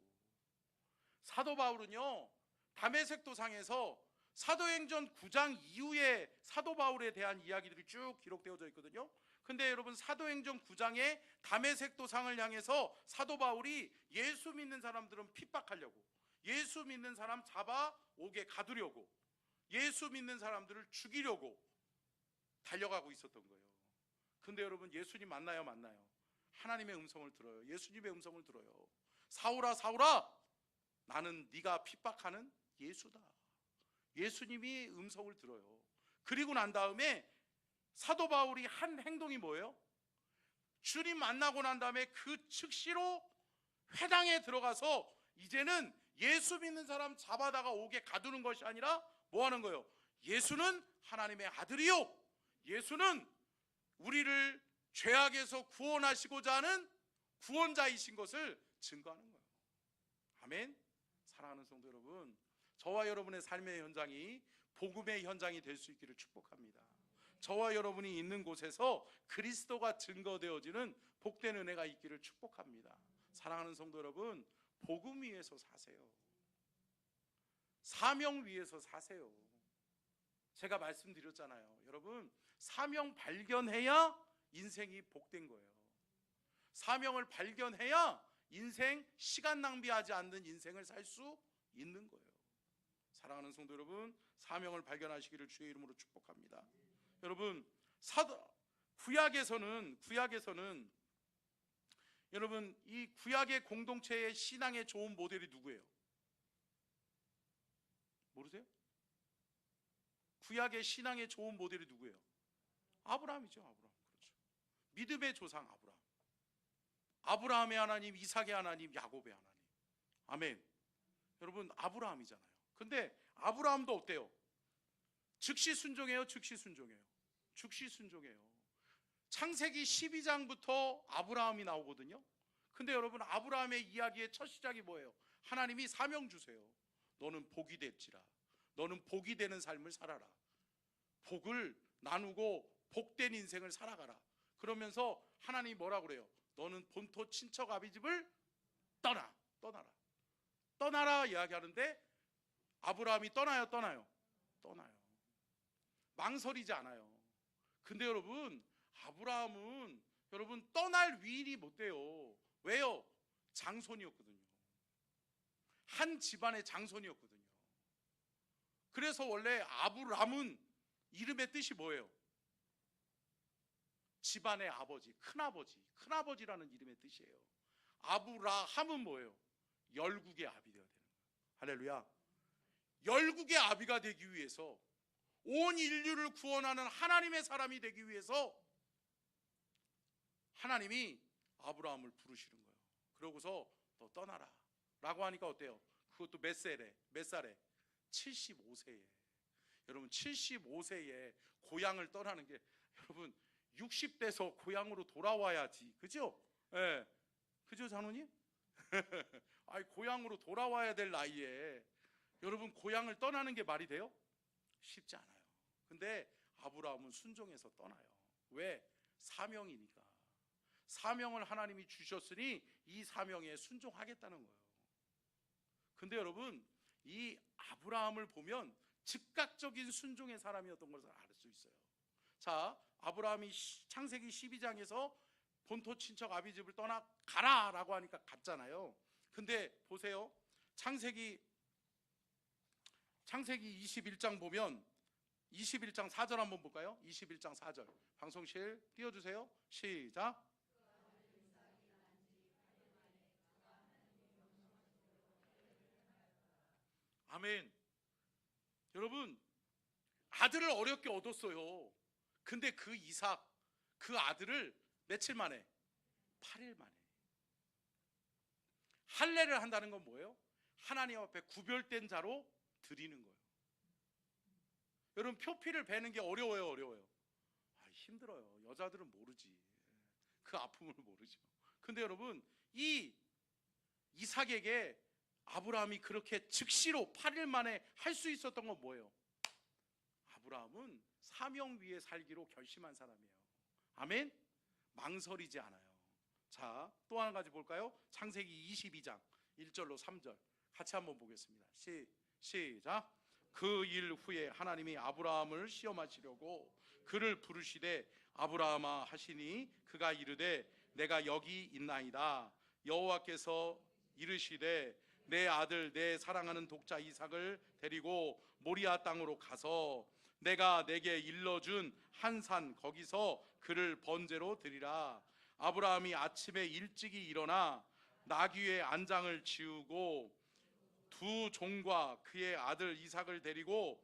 사도 바울은요 다메섹 도상에서 사도행전 9장 이후에 사도 바울에 대한 이야기들이 쭉 기록되어져 있거든요. 근데 여러분 사도행전 9장에 다메섹 도상을 향해서 사도 바울이 예수 믿는 사람들은 핍박하려고, 예수 믿는 사람 잡아오게 가두려고, 예수 믿는 사람들을 죽이려고 달려가고 있었던 거예요. 근데 여러분 예수님 만나요? 하나님의 음성을 들어요. 예수님의 음성을 들어요. 사울아 사울아 나는 네가 핍박하는 예수다. 예수님이 음성을 들어요. 그리고 난 다음에 사도 바울이 한 행동이 뭐예요? 주님 만나고 난 다음에 그 즉시로 회당에 들어가서 이제는 예수 믿는 사람 잡아다가 오게 가두는 것이 아니라 뭐 하는 거예요? 예수는 하나님의 아들이요, 예수는 우리를 죄악에서 구원하시고자 하는 구원자이신 것을 증거하는 거예요. 아멘. 사랑하는 성도 여러분, 저와 여러분의 삶의 현장이 복음의 현장이 될 수 있기를 축복합니다. 저와 여러분이 있는 곳에서 그리스도가 증거되어지는 복된 은혜가 있기를 축복합니다. 사랑하는 성도 여러분, 복음 위에서 사세요. 사명 위에서 사세요. 제가 말씀드렸잖아요. 여러분 사명 발견해야 인생이 복된 거예요. 사명을 발견해야 인생 시간 낭비하지 않는 인생을 살 수 있는 거예요. 사랑하는 성도 여러분, 사명을 발견하시기를 주의 이름으로 축복합니다. 여러분 구약에서는 여러분 이 구약의 공동체의 신앙의 좋은 모델이 누구예요? 모르세요? 구약의 신앙의 좋은 모델이 누구예요? 아브라함이죠. 아브라함. 그렇죠. 믿음의 조상 아브라함. 아브라함의 하나님, 이삭의 하나님, 야곱의 하나님. 아멘. 여러분 아브라함이잖아요. 근데 아브라함도 어때요? 즉시 순종해요? 즉시 순종해요? 즉시 순종해요. 창세기 12장부터 아브라함이 나오거든요. 근데 여러분 아브라함의 이야기의 첫 시작이 뭐예요? 하나님이 사명 주세요. 너는 복이 될지라. 너는 복이 되는 삶을 살아라. 복을 나누고 복된 인생을 살아가라. 그러면서 하나님이 뭐라고 그래요? 너는 본토 친척 아비 집을 떠나라. 떠나라 이야기하는데 아브라함이 떠나요? 떠나요? 망설이지 않아요. 근데 여러분, 아브라함은 여러분 떠날 위인이 못 돼요. 왜요? 장손이었거든요. 한 집안의 장손이었거든요. 그래서 원래 아브람은 이름의 뜻이 뭐예요? 집안의 아버지, 큰아버지라는 이름의 뜻이에요. 아브라함은 뭐예요? 열국의 아비 되어야 되는 거예요. 할렐루야. 열국의 아비가 되기 위해서, 온 인류를 구원하는 하나님의 사람이 되기 위해서 하나님이 아브라함을 부르시는 거예요. 그러고서 너 떠나라 라고 하니까 어때요? 그것도 몇 살에? 75세에. 여러분 75세에 고향을 떠나는 게, 여러분 60대에서 고향으로 돌아와야지, 그죠? 예. 그죠, 장로님? 아니, 고향으로 돌아와야 될 나이에 여러분 고향을 떠나는 게 말이 돼요? 쉽지 않아요. 근데 아브라함은 순종해서 떠나요. 왜? 사명이니까. 사명을 하나님이 주셨으니 이 사명에 순종하겠다는 거예요. 근데 여러분, 이 아브라함을 보면 즉각적인 순종의 사람이었던 것을 알 수 있어요. 자, 아브라함이 창세기 12장에서 본토 친척 아비 집을 떠나 가라 라고 하니까 갔잖아요. 근데 보세요, 창세기 21장 보면 21장 4절 한번 볼까요? 21장 4절 방송실 띄워주세요. 시작. 아멘. 여러분, 아들을 어렵게 얻었어요. 근데 그 이삭, 그 아들을 며칠 만에? 8일 만에. 할례를 한다는 건 뭐예요? 하나님 앞에 구별된 자로 드리는 거예요. 여러분, 표피를 베는 게 어려워요? 힘들어요. 여자들은 모르지. 그 아픔을 모르죠. 근데 여러분, 이 이삭에게 아브라함이 그렇게 즉시로 8일 만에 할 수 있었던 건 뭐예요? 아브라함은 사명 위에 살기로 결심한 사람이에요. 아멘? 망설이지 않아요. 자, 또 한 가지 볼까요? 창세기 22장 1절로 3절 같이 한번 보겠습니다. 시작. 그 일 후에 하나님이 아브라함을 시험하시려고 그를 부르시되 아브라함아 하시니 그가 이르되 내가 여기 있나이다. 여호와께서 이르시되 내 아들 내 사랑하는 독자 이삭을 데리고 모리아 땅으로 가서 내가 내게 일러준 한 산 거기서 그를 번제로 드리라. 아브라함이 아침에 일찍이 일어나 나귀의 안장을 지우고 두 종과 그의 아들 이삭을 데리고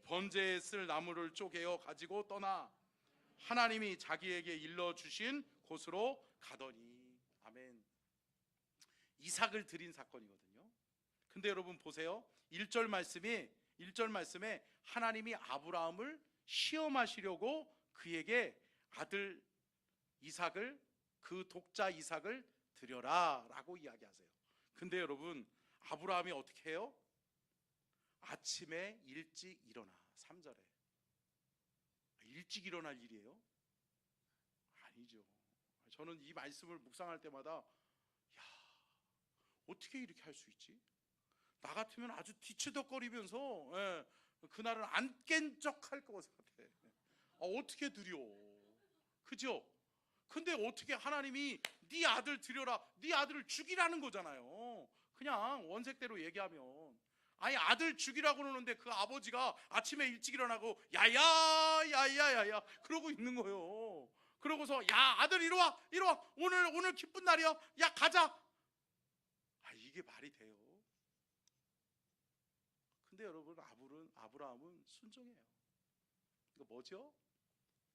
번제에 쓸 나무를 쪼개어 가지고 떠나 하나님이 자기에게 일러주신 곳으로 가더니. 아멘. 이삭을 드린 사건이거든요. 근데 여러분 보세요. 1절 말씀에 하나님이 아브라함을 시험하시려고 그에게 아들 이삭을, 그 독자 이삭을 드려라 라고 이야기하세요. 근데 여러분, 아브라함이 어떻게 해요? 아침에 일찍 일어나. 3절에 일찍 일어날 일이에요? 아니죠. 저는 이 말씀을 묵상할 때마다 어떻게 이렇게 할 수 있지? 나 같으면 아주 뒤치덕거리면서 그날은 안 깬 척 할 것 같아. 어떻게 드려? 그죠? 근데 어떻게 하나님이 네 아들 드려라, 네 아들을 죽이라는 거잖아요. 그냥 원색대로 얘기하면. 아니, 아들 죽이라고 그러는데 그 아버지가 아침에 일찍 일어나고 야야 그러고 있는 거예요. 그러고서 야 아들 이리 와 오늘 기쁜 날이야, 야 가자. 이게 말이 돼요? 근데 여러분, 아브라함은 순종해요. 이거 뭐죠?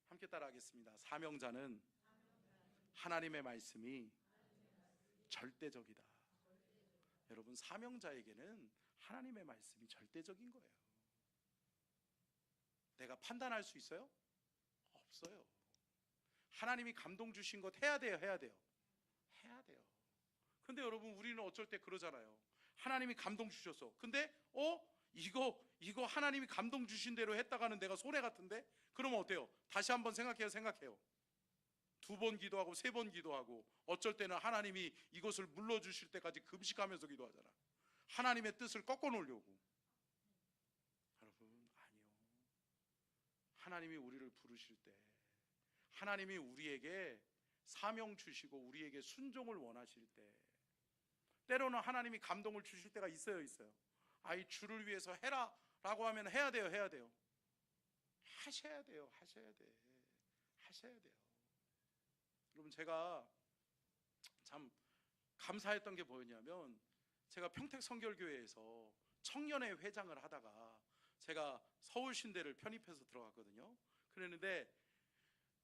함께 따라하겠습니다. 사명자는 하나님의 말씀이 절대적이다. 여러분, 사명자에게는 하나님의 말씀이 절대적인 거예요. 내가 판단할 수 있어요? 없어요. 하나님이 감동 주신 것 해야 돼요? 해야 돼요? 해야 돼요. 근데 여러분, 우리는 어쩔 때 그러잖아요. 하나님이 감동 주셨어. 근데 이거 하나님이 감동 주신 대로 했다가는 내가 손해 같은데? 그러면 어때요? 다시 한번 생각해요. 2번 기도하고 3번 기도하고 어쩔 때는 하나님이 이것을 물러주실 때까지 금식하면서 기도하잖아. 하나님의 뜻을 꺾어 놓으려고. 여러분, 아니요. 하나님이 우리를 부르실 때, 하나님이 우리에게 사명 주시고 우리에게 순종을 원하실 때, 때로는 하나님이 감동을 주실 때가 있어요. 아이 주를 위해서 해라 라고 하면 해야 돼요. 하셔야 돼요. 여러분, 제가 참 감사했던 게 뭐였냐면, 제가 평택성결교회에서 청년회 회장을 하다가 제가 서울신대를 편입해서 들어갔거든요. 그랬는데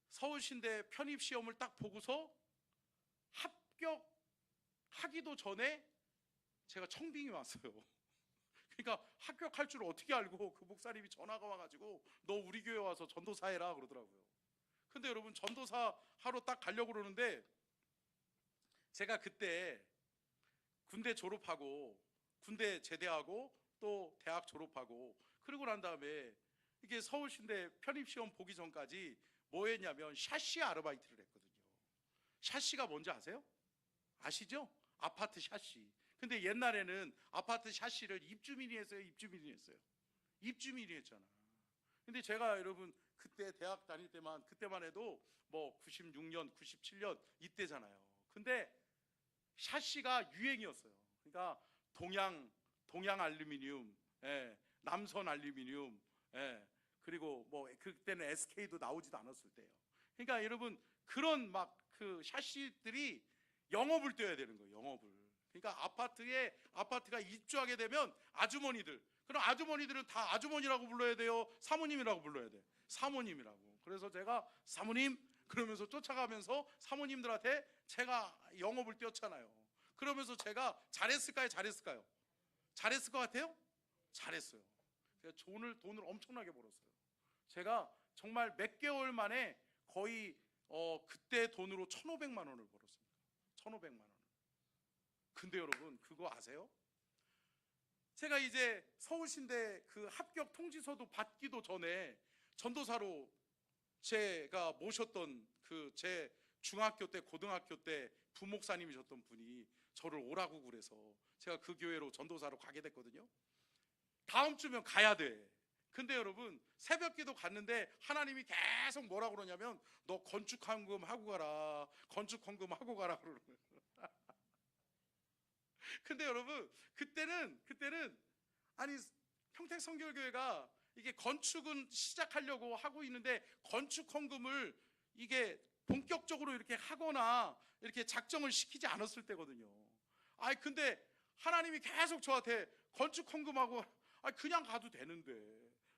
서울신대 편입시험을 딱 보고서 합격하기도 전에 제가 청빙이 왔어요. 그러니까 합격할 줄 어떻게 알고 그 목사님이 전화가 와가지고 너 우리 교회 와서 전도사 해라 그러더라고요. 근데 여러분, 전도사 하러 딱 가려고 그러는데, 제가 그때 군대 졸업하고 군대 제대하고 또 대학 졸업하고 그러고 난 다음에 이게 서울신대 편입시험 보기 전까지 뭐 했냐면 샤시 아르바이트를 했거든요. 샤시가 뭔지 아세요? 아시죠? 아파트 샤시. 근데 옛날에는 아파트 샤시를 입주민이 했어요? 입주민이 했잖아. 근데 제가 여러분 그때 대학 다닐 때만, 그때만 해도 뭐 96년, 97년 이때잖아요. 근데 샤시가 유행이었어요. 그러니까 동양 알루미늄, 남선 알루미늄, 그리고 뭐 그때는 SK도 나오지도 않았을 때예요. 그러니까 여러분, 그런 막 그 샤시들이 영업을 뛰어야 되는 거예요. 영업을. 그러니까 아파트가 입주하게 되면 아주머니들, 그럼 아주머니들은 다 아주머니라고 불러야 돼요? 사모님이라고 불러야 돼요? 사모님이라고. 그래서 제가 사모님 그러면서 쫓아가면서 사모님들한테 제가 영업을 뛰었잖아요. 그러면서 제가 잘했을까요? 잘했을 것 같아요? 잘했어요. 제가 돈을 엄청나게 벌었어요. 제가 정말 몇 개월 만에 거의 그때 돈으로 1,500만 원을 벌었습니다. 1,500만 원. 근데 여러분, 그거 아세요? 제가 이제 서울신대 그 합격 통지서도 받기도 전에 전도사로 제가 모셨던 그 제 중학교 때 고등학교 때 부목사님이셨던 분이 저를 오라고 그래서 제가 그 교회로 전도사로 가게 됐거든요. 다음 주면 가야 돼. 근데 여러분, 새벽기도 갔는데 하나님이 계속 뭐라고 그러냐면 너 건축헌금 하고 가라, 건축헌금 하고 가라 그러는 거예요. 근데 여러분, 그때는 아니 평택성결교회가 이게 건축은 시작하려고 하고 있는데 건축헌금을 이게 본격적으로 이렇게 하거나 이렇게 작정을 시키지 않았을 때거든요. 근데 하나님이 계속 저한테 건축헌금하고 그냥 가도 되는데,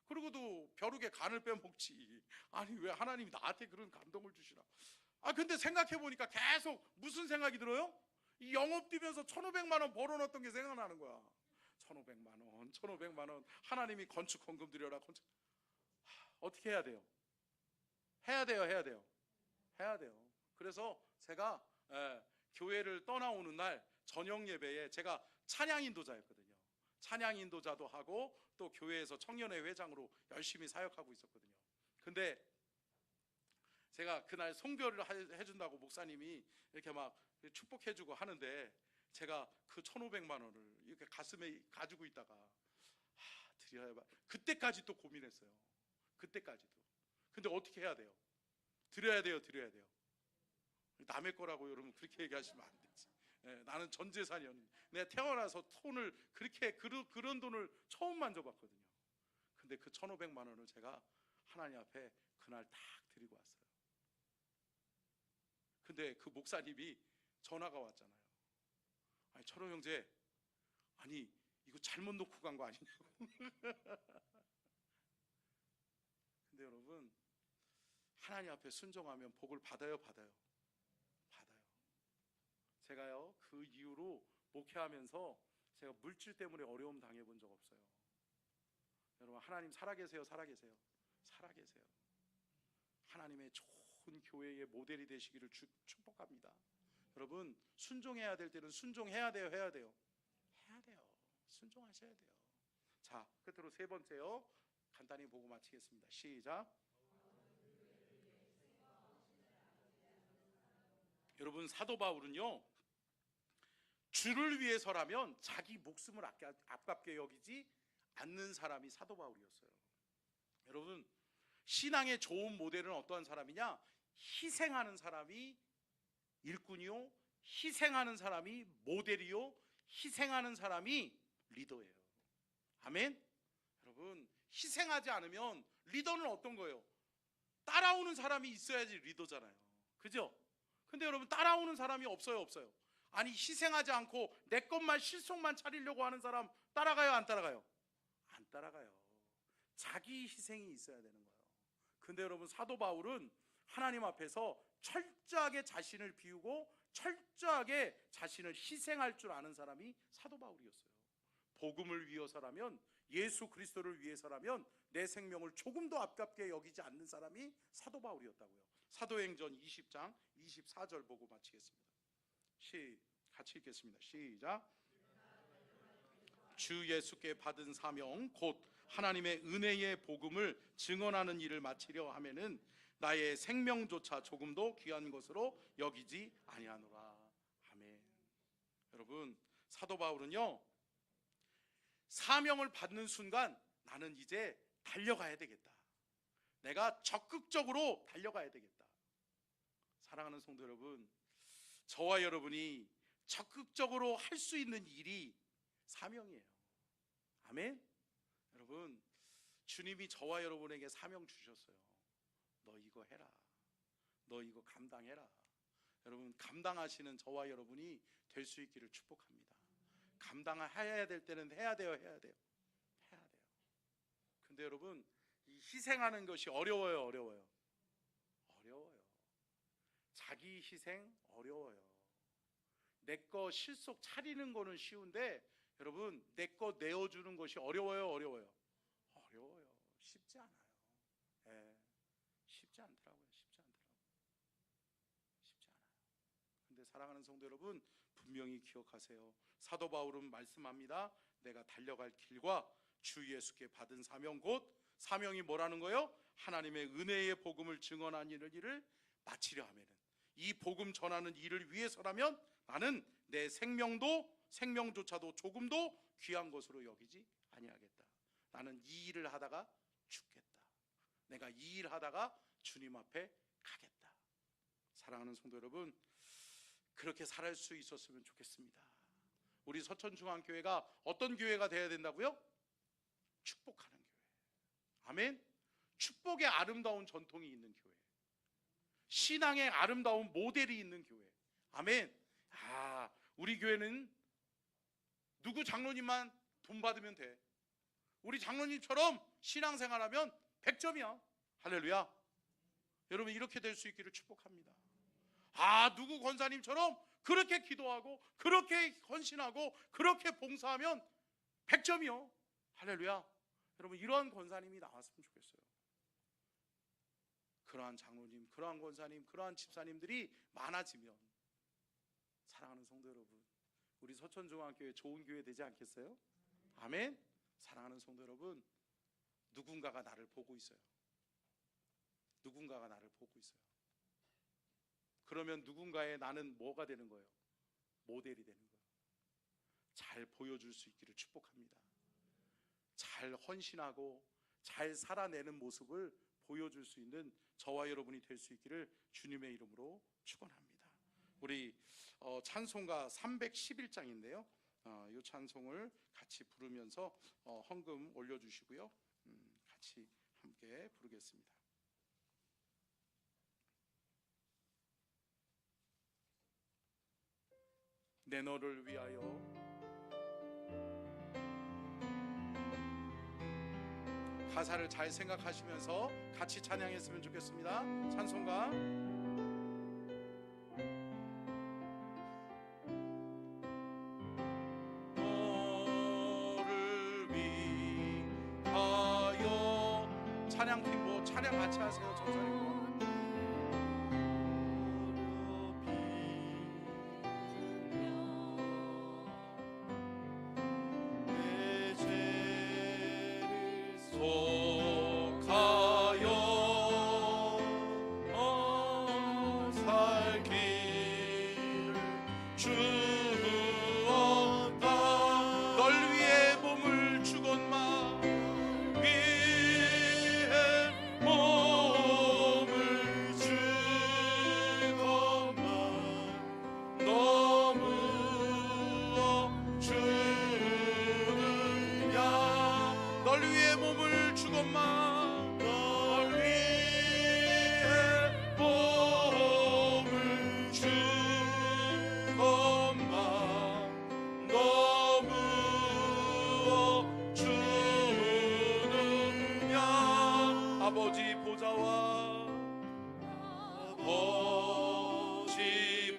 그리고도 벼룩에 간을 빼먹지. 아니 왜 하나님이 나한테 그런 감동을 주시나. 근데 생각해보니까 계속 무슨 생각이 들어요? 이 영업 뛰면서 1,500만 원 벌어놨던 게 생각나는 거야. 1,500만 원 하나님이 건축헌금 드려라. 어떻게 해야 돼요? 해야 돼요. 그래서 제가 교회를 떠나오는 날 저녁 예배에 제가 찬양 인도자였거든요. 찬양 인도자도 하고 또 교회에서 청년회 회장으로 열심히 사역하고 있었거든요. 근데 제가 그날 송별을 해준다고 목사님이 이렇게 막 축복해주고 하는데, 제가 그 1,500만 원을 이렇게 가슴에 가지고 있다가 드려야, 그때까지 또 고민했어요. 그때까지도. 근데 어떻게 해야 돼요? 드려야 돼요? 남의 거라고 여러분 그렇게 얘기하시면 안 되지. 나는 전 재산이었는데, 내가 태어나서 돈을 그런 돈을 처음 만져봤거든요. 근데 그 1,500만 원을 제가 하나님 앞에 그날 딱 드리고 왔어요. 근데 그 목사님이 전화가 왔잖아요. 철호 형제, 아니 이거 잘못 놓고 간 거 아니냐고. 근데 여러분, 하나님 앞에 순종하면 복을 받아요? 제가요 그 이후로 목회하면서 제가 물질 때문에 어려움 당해본 적 없어요. 여러분, 하나님 살아계세요? 하나님의 좋은 교회의 모델이 되시기를 축복합니다. 여러분, 순종해야 될 때는 순종해야 돼요? 해야 돼요? 순종하셔야 돼요. 자, 끝으로 세 번째요. 간단히 보고 마치겠습니다. 시작. 여러분, 사도 바울은요 주를 위해서라면 자기 목숨을 아깝게 여기지 않는 사람이 사도 바울이었어요. 여러분, 신앙의 좋은 모델은 어떠한 사람이냐? 희생하는 사람이 일꾼이요, 희생하는 사람이 모델이요, 희생하는 사람이 리더예요. 아멘. 여러분, 희생하지 않으면 리더는 어떤 거예요? 따라오는 사람이 있어야지 리더잖아요. 그죠? 근데 여러분, 따라오는 사람이 없어요, 없어요? 아니, 희생하지 않고 내 것만 실속만 차리려고 하는 사람 따라가요, 안 따라가요? 안 따라가요. 자기 희생이 있어야 되는 거예요. 근데 여러분, 사도 바울은 하나님 앞에서 철저하게 자신을 비우고 철저하게 자신을 희생할 줄 아는 사람이 사도 바울이었어요. 복음을 위해서라면, 예수 그리스도를 위해서라면 내 생명을 조금도 아깝게 여기지 않는 사람이 사도 바울이었다고요. 사도행전 20장 24절 보고 마치겠습니다. 같이 읽겠습니다. 시작. 주 예수께 받은 사명 곧 하나님의 은혜의 복음을 증언하는 일을 마치려 하면은 나의 생명조차 조금도 귀한 것으로 여기지 아니하노라. 아멘. 여러분, 사도 바울은요, 사명을 받는 순간 나는 이제 달려가야 되겠다. 내가 적극적으로 달려가야 되겠다. 사랑하는 성도 여러분, 저와 여러분이 적극적으로 할 수 있는 일이 사명이에요. 아멘. 여러분, 주님이 저와 여러분에게 사명 주셨어요. 너 이거 해라. 너 이거 감당해라. 여러분, 감당하시는 저와 여러분이 될 수 있기를 축복합니다. 감당해야 될 때는 해야 돼요, 해야 돼요, 해야 돼요. 근데 여러분, 이 희생하는 것이 어려워요, 어려워요, 어려워요. 자기 희생 어려워요. 내 거 실속 차리는 거는 쉬운데 여러분, 내 거 내어주는 것이 어려워요, 어려워요, 어려워요. 쉽지 않아요. 예, 쉽지 않더라고요. 쉽지 않더라고요. 쉽지 않아요. 근데 사랑하는 성도 여러분, 분명히 기억하세요. 사도 바울은 말씀합니다. 내가 달려갈 길과 주 예수께 받은 사명, 곧 사명이 뭐라는 거예요? 하나님의 은혜의 복음을 증언하는 일을 마치려 하면은, 이 복음 전하는 일을 위해서라면 나는 내 생명조차도 조금도 귀한 것으로 여기지 아니하겠다. 나는 이 일을 하다가 죽겠다. 내가 이 일을 하다가 주님 앞에 가겠다. 사랑하는 성도 여러분, 그렇게 살 수 있었으면 좋겠습니다. 우리 서천중앙교회가 어떤 교회가 되어야 된다고요? 축복하는 교회. 아멘. 축복의 아름다운 전통이 있는 교회, 신앙의 아름다운 모델이 있는 교회. 아멘. 우리 교회는 누구 장로님만 돈 받으면 돼. 우리 장로님처럼 신앙생활하면 100점이야. 할렐루야. 여러분, 이렇게 될 수 있기를 축복합니다. 누구 권사님처럼 그렇게 기도하고 그렇게 헌신하고 그렇게 봉사하면 100점이요. 할렐루야. 여러분, 이러한 권사님이 나왔으면 좋겠어요. 그러한 장로님, 그러한 권사님, 그러한 집사님들이 많아지면, 사랑하는 성도 여러분, 우리 서천중앙교회 좋은 교회 되지 않겠어요? 아멘. 사랑하는 성도 여러분, 누군가가 나를 보고 있어요. 누군가가 나를 보고 있어요. 그러면 누군가의 나는 뭐가 되는 거예요? 모델이 되는 거예요. 잘 보여줄 수 있기를 축복합니다. 잘 헌신하고 잘 살아내는 모습을 보여줄 수 있는 저와 여러분이 될 수 있기를 주님의 이름으로 축원합니다. 우리 찬송가 311장인데요, 이 찬송을 같이 부르면서 헌금 올려주시고요, 같이 함께 부르겠습니다. 내 너를 위하여. 가사를 잘 생각하시면서 같이 찬양했으면 좋겠습니다. 찬송가 너를 위하여. 찬양팀 찬양 같이 하세요. 전사님 주 널 위해 몸을 주건만 널 위해 몸을 주건만 너무 주느냐 아버지 보좌와 아버지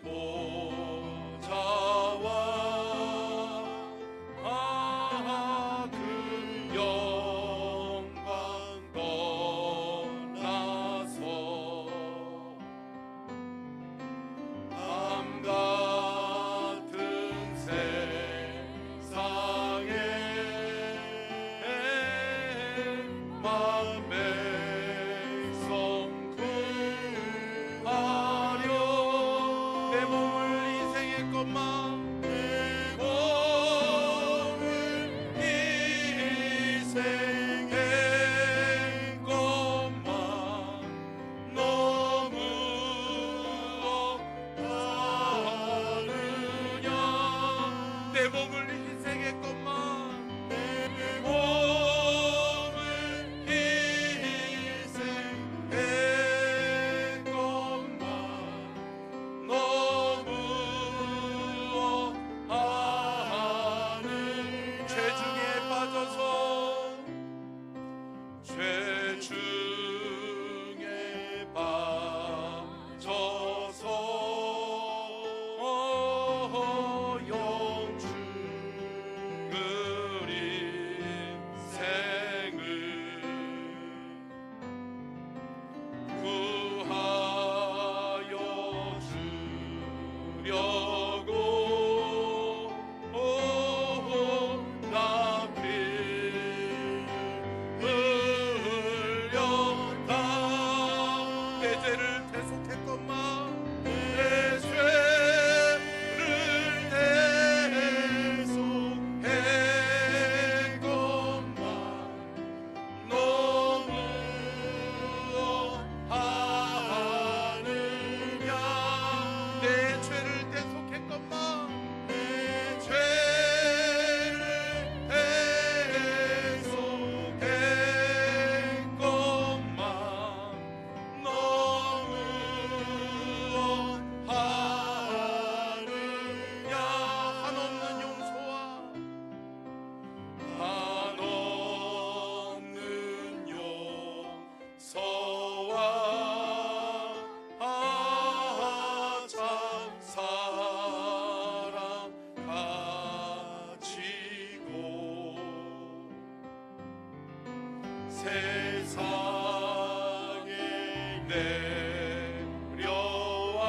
보좌와 그 영광 떠나서 밤 같은 세상에 만 백성 구하려 내 몸을 희생했건만 내 몸을 희생했건만 너무 하느냐 내 몸을 희생했건만 내 몸을 희생했건만 너무 하는 죄 중에 빠져서 죄 중에 빠져서 영주의 인생을 구하여 주려고 나피 흘렸다 내 죄를 대속했건만 내 죄를 대속했건만 너무 하느냐 내 죄를 대속했건만 내 죄를 대속했건만 너무 하느냐 한없는 용서와 한없는 용서와 참 사랑 가지고 세상에 내려와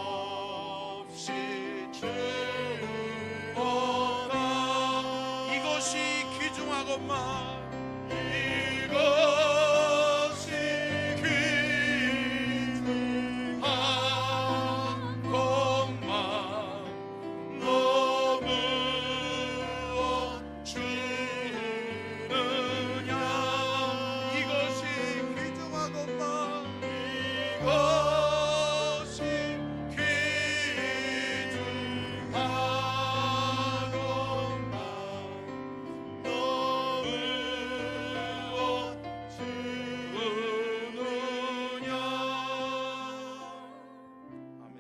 아감없이 주었다 이것이 귀중하건만 이것이 귀중하건만 너무 주느냐 이것이 귀중하건만 이것이 귀중하건만 너무 주느냐 아멘.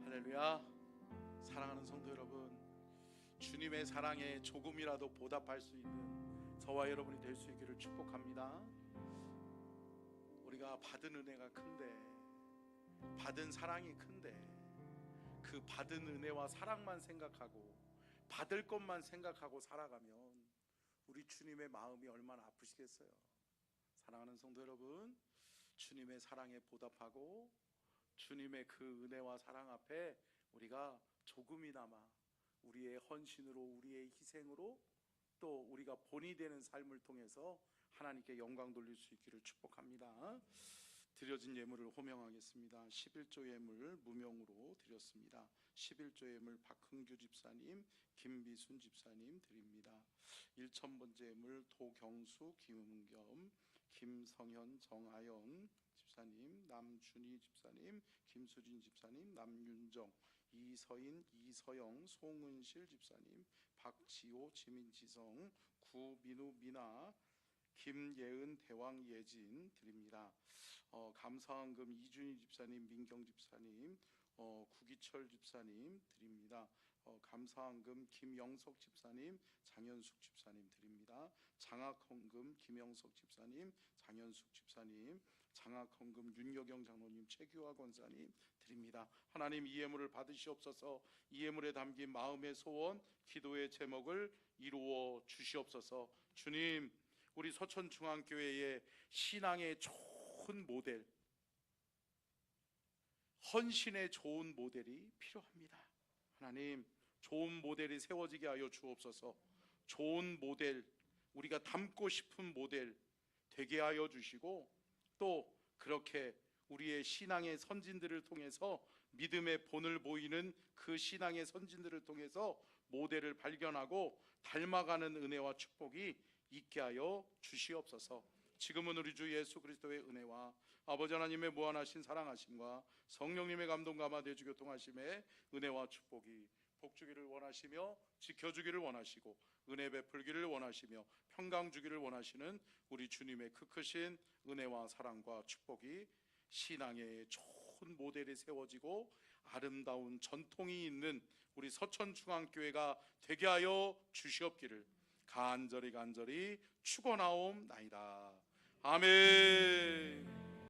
할렐루야. 사랑하는 성도 여러분, 주님의 사랑에 조금이라도 보답할 수 있는 저와 여러분이 될 수 있기를 축복합니다. 우리가 받은 은혜가 큰데, 받은 사랑이 큰데, 그 받은 은혜와 사랑만 생각하고 받을 것만 생각하고 살아가면 우리 주님의 마음이 얼마나 아프시겠어요. 사랑하는 성도 여러분, 주님의 사랑에 보답하고 주님의 그 은혜와 사랑 앞에 우리가 조금이나마 우리의 헌신으로, 우리의 희생으로, 또 우리가 본이 되는 삶을 통해서 하나님께 영광 돌릴 수 있기를 축복합니다. 드려진 예물을 호명하겠습니다. 11조 예물 무명으로 드렸습니다. 11조 예물 박흥규 집사님, 김비순 집사님 드립니다. 1000번째 예물 도경수, 김은겸, 김성현, 정아연 집사님, 남준희 집사님, 김수진 집사님, 남윤정, 이서인, 이서영, 송은실 집사님, 박지호, 지민지성, 구민우, 미나, 김예은, 대왕, 예진 드립니다. 감사헌금 이준희 집사님, 민경 집사님, 구기철 집사님 드립니다. 감사헌금 김영석 집사님, 장현숙 집사님 드립니다. 장학헌금 김영석 집사님, 장현숙 집사님, 장학헌금 윤여경 장로님, 최규화 권사님 드립니다. 하나님, 이 예물을 받으시옵소서. 이 예물에 담긴 마음의 소원, 기도의 제목을 이루어 주시옵소서. 주님, 우리 서천중앙교회의 신앙의 좋은 모델, 헌신의 좋은 모델이 필요합니다. 하나님, 좋은 모델이 세워지게 하여 주옵소서. 좋은 모델, 우리가 닮고 싶은 모델 되게 하여 주시고, 또 그렇게 우리의 신앙의 선진들을 통해서 믿음의 본을 보이는 그 신앙의 선진들을 통해서 모델을 발견하고 닮아가는 은혜와 축복이 있게 하여 주시옵소서. 지금은 우리 주 예수 그리스도의 은혜와 아버지 하나님의 무한하신 사랑하심과 성령님의 감동 감화되주 교통하심의 은혜와 축복이 복주기를 원하시며 지켜주기를 원하시고 은혜 베풀기를 원하시며 평강 주기를 원하시는 우리 주님의 그 크신 은혜와 사랑과 축복이 신앙의 좋은 모델이 세워지고 아름다운 전통이 있는 우리 서천중앙교회가 되게 하여 주시옵기를 간절히 축원하옵나이다. 아멘.